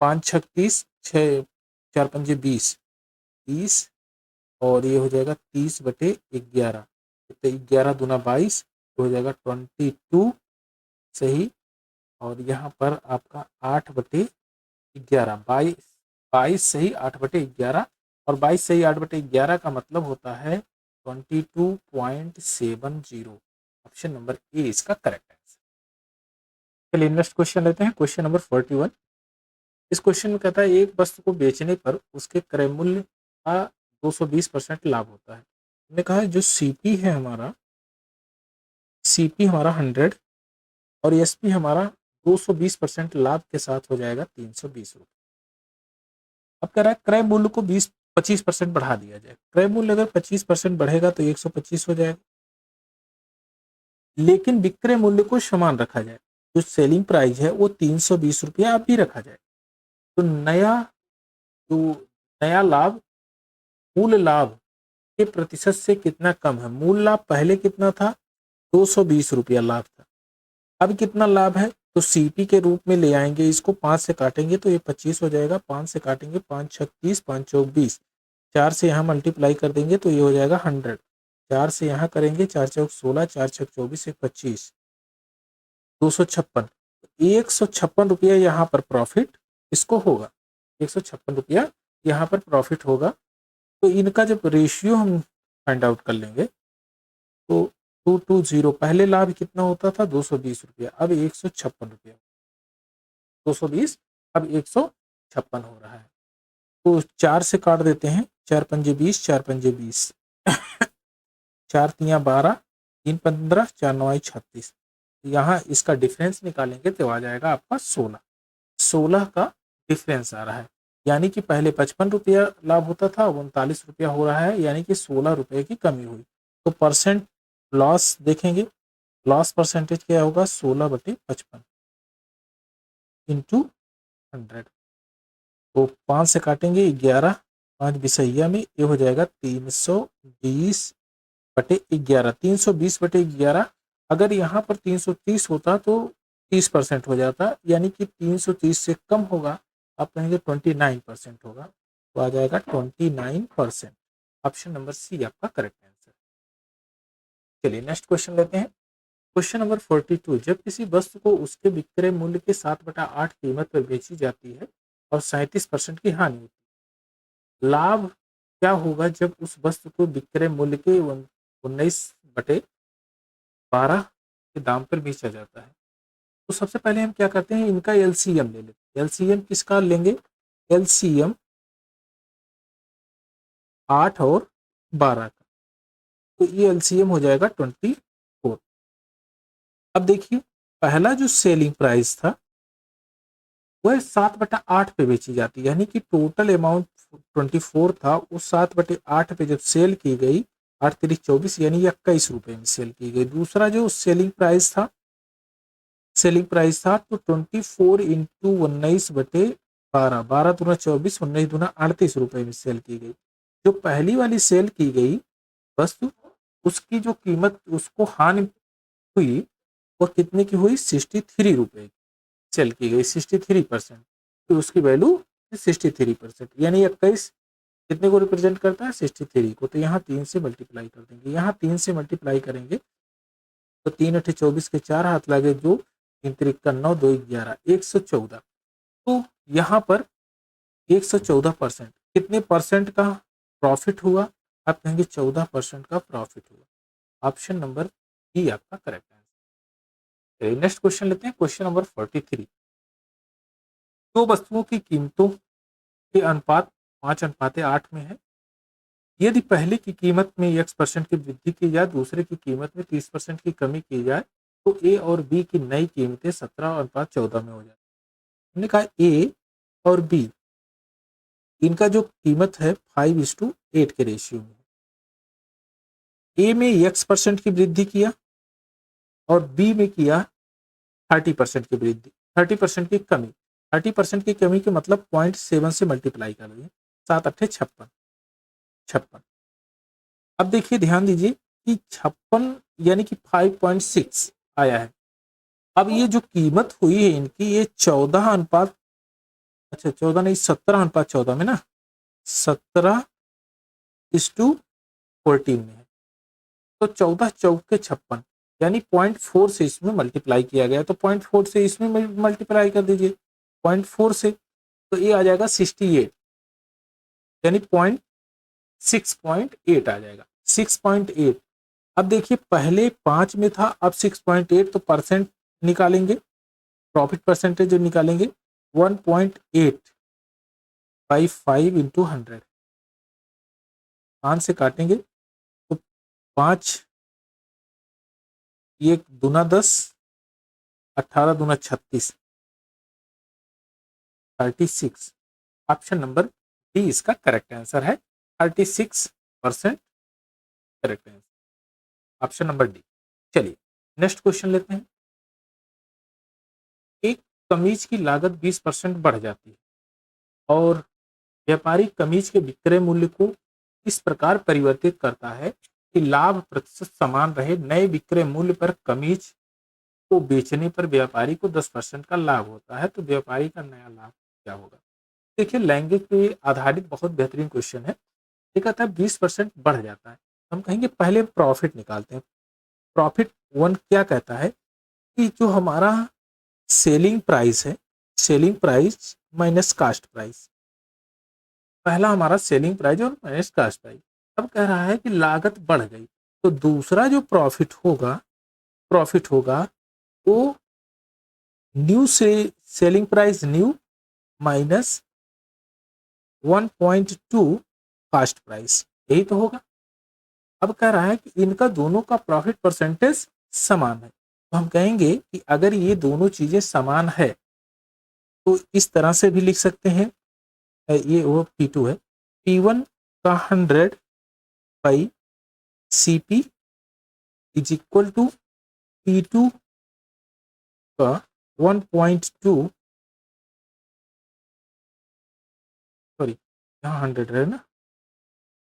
5 छक 30, 6 4 पंजे 20, 30, और ये हो जाएगा 30/11, तो 11 दूना 22, तो हो जाएगा 22 सही, और यहाँ पर आपका 8/11, 22 सही 8/11, और 22 सही 8/11 का मतलब होता है 22.70। ऑप्शन नंबर ए इसका करेक्ट आंसर। चलिए नेक्स्ट क्वेश्चन लेते हैं, क्वेश्चन नंबर 41। इस क्वेश्चन में कहता है एक वस्तु को बेचने पर उसके क्रय मूल्य का 220% लाभ होता है। हमने कहा जो सीपी है हमारा, सीपी हमारा 100 और एसपी हमारा 220% लाभ के साथ हो जाएगा 320 रुपये। अब कह रहा है क्रय मूल्य को 25% बढ़ा दिया जाए। क्रय मूल्य अगर 25% बढ़ेगा तो 125 हो जाएगा, लेकिन विक्रय मूल्य को समान रखा जाए, जो सेलिंग प्राइस है वो 320 रुपया अब भी रखा जाए, तो जो नया लाभ मूल लाभ के प्रतिशत से कितना कम है। मूल लाभ पहले कितना था, 220 रुपया लाभ था, अब कितना लाभ है, तो सीपी के रूप में ले आएंगे, इसको 5 से काटेंगे तो ये 25 हो जाएगा, 5 से काटेंगे 5 छक 30, 5 चौक 20, 4 से यहाँ मल्टीप्लाई कर देंगे तो ये हो जाएगा 100, 4 से यहाँ करेंगे 4 चौक 16, 4 छक 24, 1 25, 256, 156 रुपया यहाँ पर प्रॉफिट इसको होगा, 156 रुपया यहाँ पर प्रॉफिट होगा। तो इनका जब रेशियो हम फाइंड आउट कर लेंगे तो 220, पहले लाभ कितना होता था 220 रुपया, अब 156 रुपया, 220 अब 156 हो रहा है। तो 4 से काट देते हैं, 4 पंजे 20, 4 पंजे 20, 4 तियाँ 12, 3 15, 4 9 36। यहाँ इसका डिफरेंस निकालेंगे तो आ जाएगा आपका 16 का डिफरेंस आ रहा है। यानी कि पहले 55 रुपया लाभ होता था, अब 39 रुपया हो रहा है, यानी कि 16 रुपये की कमी हुई। तो परसेंट लॉस देखेंगे, लॉस परसेंटेज क्या होगा 16/55 इंटू 100। तो 5 से काटेंगे 11, 5 बिसैया में ये हो जाएगा 320/11, 320/11। अगर यहाँ पर 330 होता तो 30% हो जाता, यानी कि 330 से कम होगा, आप कहेंगे 29% होगा, तो आ जाएगा 29%। ऑप्शन नंबर सी आपका करेक्ट आंसर। चलिए नेक्स्ट क्वेश्चन लेते हैं। क्वेश्चन नंबर 42, जब किसी वस्तु को उसके विक्रय मूल्य के 7/8 कीमत पर बेची जाती है और 37% की हानि होती है, लाभ क्या होगा जब उस वस्तु को विक्रय मूल्य के 19/12 के दाम पर बेचा जाता है? तो सबसे पहले हम क्या करते हैं, इनका एलसीएम ले लेते हैं। एलसीएम किसका लेंगे, एलसीएम 8 और 12 का, तो ये एलसीएम हो जाएगा 24। अब देखिए पहला जो सेलिंग प्राइस था वह 7/8 पे बेची जाती है, यानी कि टोटल अमाउंट 24 था, उस 7/8 पे जब सेल की गई 8 3 24 यानी 21 रुपए में सेल की गई। दूसरा जो सेलिंग प्राइस था, तो 24 इंटू 19/12, 12 दूना 24, 19 दूना 38 रुपए में सेल की गई। जो पहली वाली सेल की गई वस्तु, उसकी जो कीमत उसको हानि हुई वो कितने की हुई 63 रुपए की सेल की गई, 63%, तो उसकी वैल्यू 63%, यानी 21 कितने को रिप्रेजेंट करता है 63 को। तो यहाँ 3 से मल्टीप्लाई कर देंगे, यहाँ 3 से मल्टीप्लाई करेंगे तो 3 8 24 के 4 हाथ लगे, जो 3 3 का 9, 2 11, 114। तो यहाँ पर 114% कितने परसेंट का प्रॉफिट हुआ, आप कहेंगे 14% का प्रॉफिट हुआ। ऑप्शन नंबर बी आपका करेक्ट आंसर। नेक्स्ट क्वेश्चन लेते हैं, क्वेश्चन नंबर 43, दो वस्तुओं की कीमतों के अनुपात 5:8 में है। यदि पहले की कीमत में x% की वृद्धि की जाए, दूसरे की कीमत में 30% की कमी की जाए, तो ए और बी की नई कीमतें 17:14 में हो जाए। हमने कहा ए और बी इनका जो कीमत है 5:8 के रेशियो में, ए में x% की वृद्धि किया और बी में किया 30% की वृद्धि, 30% की कमी। 30% की कमी के मतलब 0.7 से मल्टीप्लाई कर दिए, 7 8 56। अब देखिए ध्यान दीजिए कि 56 यानी कि 5.6 आया है। अब ये जो कीमत हुई है इनकी, ये 14 नहीं 17:14 में ना, 17:14 में है। तो 14 चौके 56 यानी 0.4 से इसमें मल्टीप्लाई किया गया, तो 0.4 से इसमें मल्टीप्लाई कर दीजिए 0.4 से, तो ये आ जाएगा 68, यानी 6.8 आ जाएगा 6.8। अब देखिए पहले 5 में था, अब 6.8, तो परसेंट निकालेंगे, प्रॉफिट परसेंटेज जो निकालेंगे 1.8 बाई 5 इंटू 100, 5 से काटेंगे तो 5 1 दूना 10, 18 दूना 36, 36। ऑप्शन नंबर डी इसका करेक्ट आंसर है, 36% correct answer, option number D. चलिए नेक्स्ट क्वेश्चन लेते हैं। एक कमीज की लागत 20% बढ़ जाती है और व्यापारी कमीज के विक्रय मूल्य को इस प्रकार परिवर्तित करता है कि लाभ प्रतिशत समान रहे। नए विक्रय मूल्य पर कमीज को बेचने पर व्यापारी को 10% का लाभ होता है, तो व्यापारी का नया लाभ क्या होगा? देखिए लैंग्वेज पे आधारित बहुत बेहतरीन क्वेश्चन है। ये कहता है 20% बढ़ जाता है, हम कहेंगे पहले प्रॉफिट निकालते हैं। प्रॉफिट वन क्या कहता है कि जो हमारा सेलिंग प्राइस है, selling price minus cost price. पहला हमारा सेलिंग प्राइस और माइनस कास्ट प्राइस। अब कह रहा है कि लागत बढ़ गई, तो दूसरा जो प्रॉफिट होगा वो न्यू से selling price new minus 1.2 cost price, यही तो होगा। अब कह रहा है कि इनका दोनों का प्रॉफिट परसेंटेज समान है, तो हम कहेंगे कि अगर ये दोनों चीजें समान है तो इस तरह से भी लिख सकते हैं, ये वो P2 है, P1 का 100 by CP is equal to P2 का 1.2, सॉरी यहाँ 100 है ना,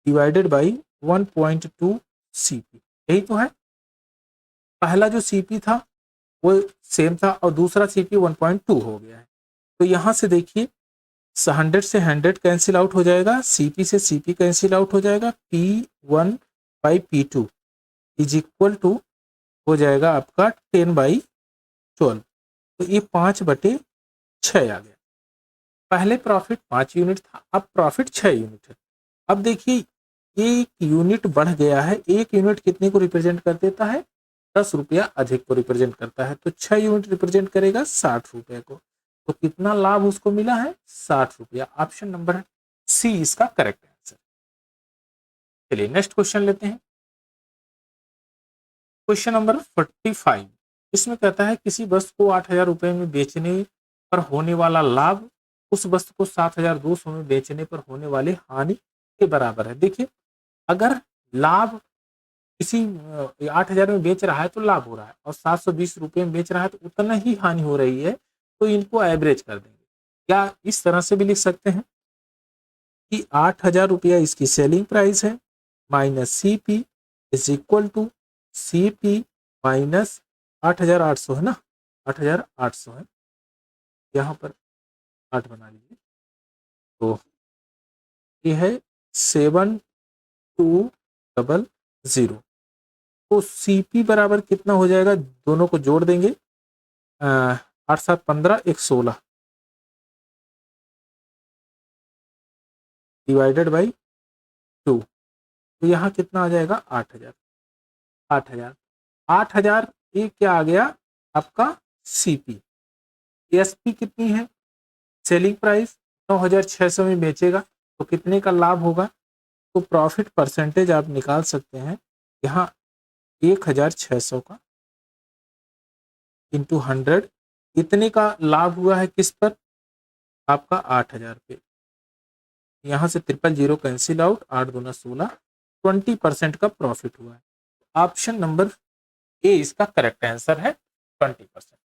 डिवाइडेड बाई 1.2 CP, यही तो है। पहला जो CP था वो सेम था और दूसरा CP 1.2 हो गया है। तो यहाँ से देखिए 100 से 100 कैंसिल आउट हो जाएगा, CP से CP कैंसिल आउट हो जाएगा, P1 by P2 is equal to हो जाएगा आपका 10/12। तो ये 5/6 आ गया। पहले प्रॉफिट 5 यूनिट था, अब प्रॉफिट 6 यूनिट है। अब देखिए 1 यूनिट बढ़ गया है, 1 यूनिट कितने को रिप्रेजेंट कर देता है, 10 रुपया अधिक को रिप्रेजेंट करता है, तो 6 यूनिट रिप्रेजेंट करेगा 60 रुपये को। तो कितना लाभ उसको मिला है, 60 रुपया। ऑप्शन नंबर सी इसका करेक्ट आंसर। चलिए नेक्स्ट क्वेश्चन लेते हैं। क्वेश्चन नंबर 45, इसमें कहता है किसी वस्तु को 8,000 रुपये में बेचने पर होने वाला लाभ उस वस्तु को 7,200 में बेचने पर होने वाली हानि के बराबर है। देखिए अगर लाभ किसी 8,000 में बेच रहा है तो लाभ हो रहा है, और 720 रुपये में बेच रहा है तो उतना ही हानि हो रही है, तो इनको एवरेज कर देंगे। क्या इस तरह से भी लिख सकते हैं कि 8,000 रुपया इसकी सेलिंग प्राइस है minus CP is equal to CP minus 8,800 है ना, 8,800 है, यहाँ पर 8 बना लीजिए, तो ये है 7,200। तो CP बराबर कितना हो जाएगा, दोनों को जोड़ देंगे, 8 7 15 1 16 डिवाइडेड बाई 2, तो यहाँ कितना आ जाएगा 8,000। 8,000 ये क्या आ गया आपका CP। SP कितनी है, सेलिंग प्राइस 9,600 में बेचेगा तो कितने का लाभ होगा, तो प्रॉफिट परसेंटेज आप निकाल सकते हैं यहाँ 1,600 का इंटू 100, इतने का लाभ हुआ है किस पर, आपका 8,000 पे। यहाँ से 000 कैंसिल आउट, 8 दूना 16, 20% का प्रॉफिट हुआ है। ऑप्शन नंबर ए इसका करेक्ट आंसर है 20%।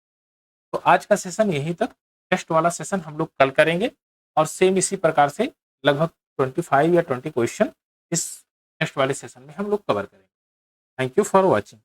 तो आज का सेशन यहीं तक, टेस्ट वाला सेशन हम लोग कल करेंगे और सेम इसी प्रकार से लगभग 25 या 20 क्वेश्चन इस टेस्ट वाले सेशन में हम लोग कवर करेंगे। Thank you for watching.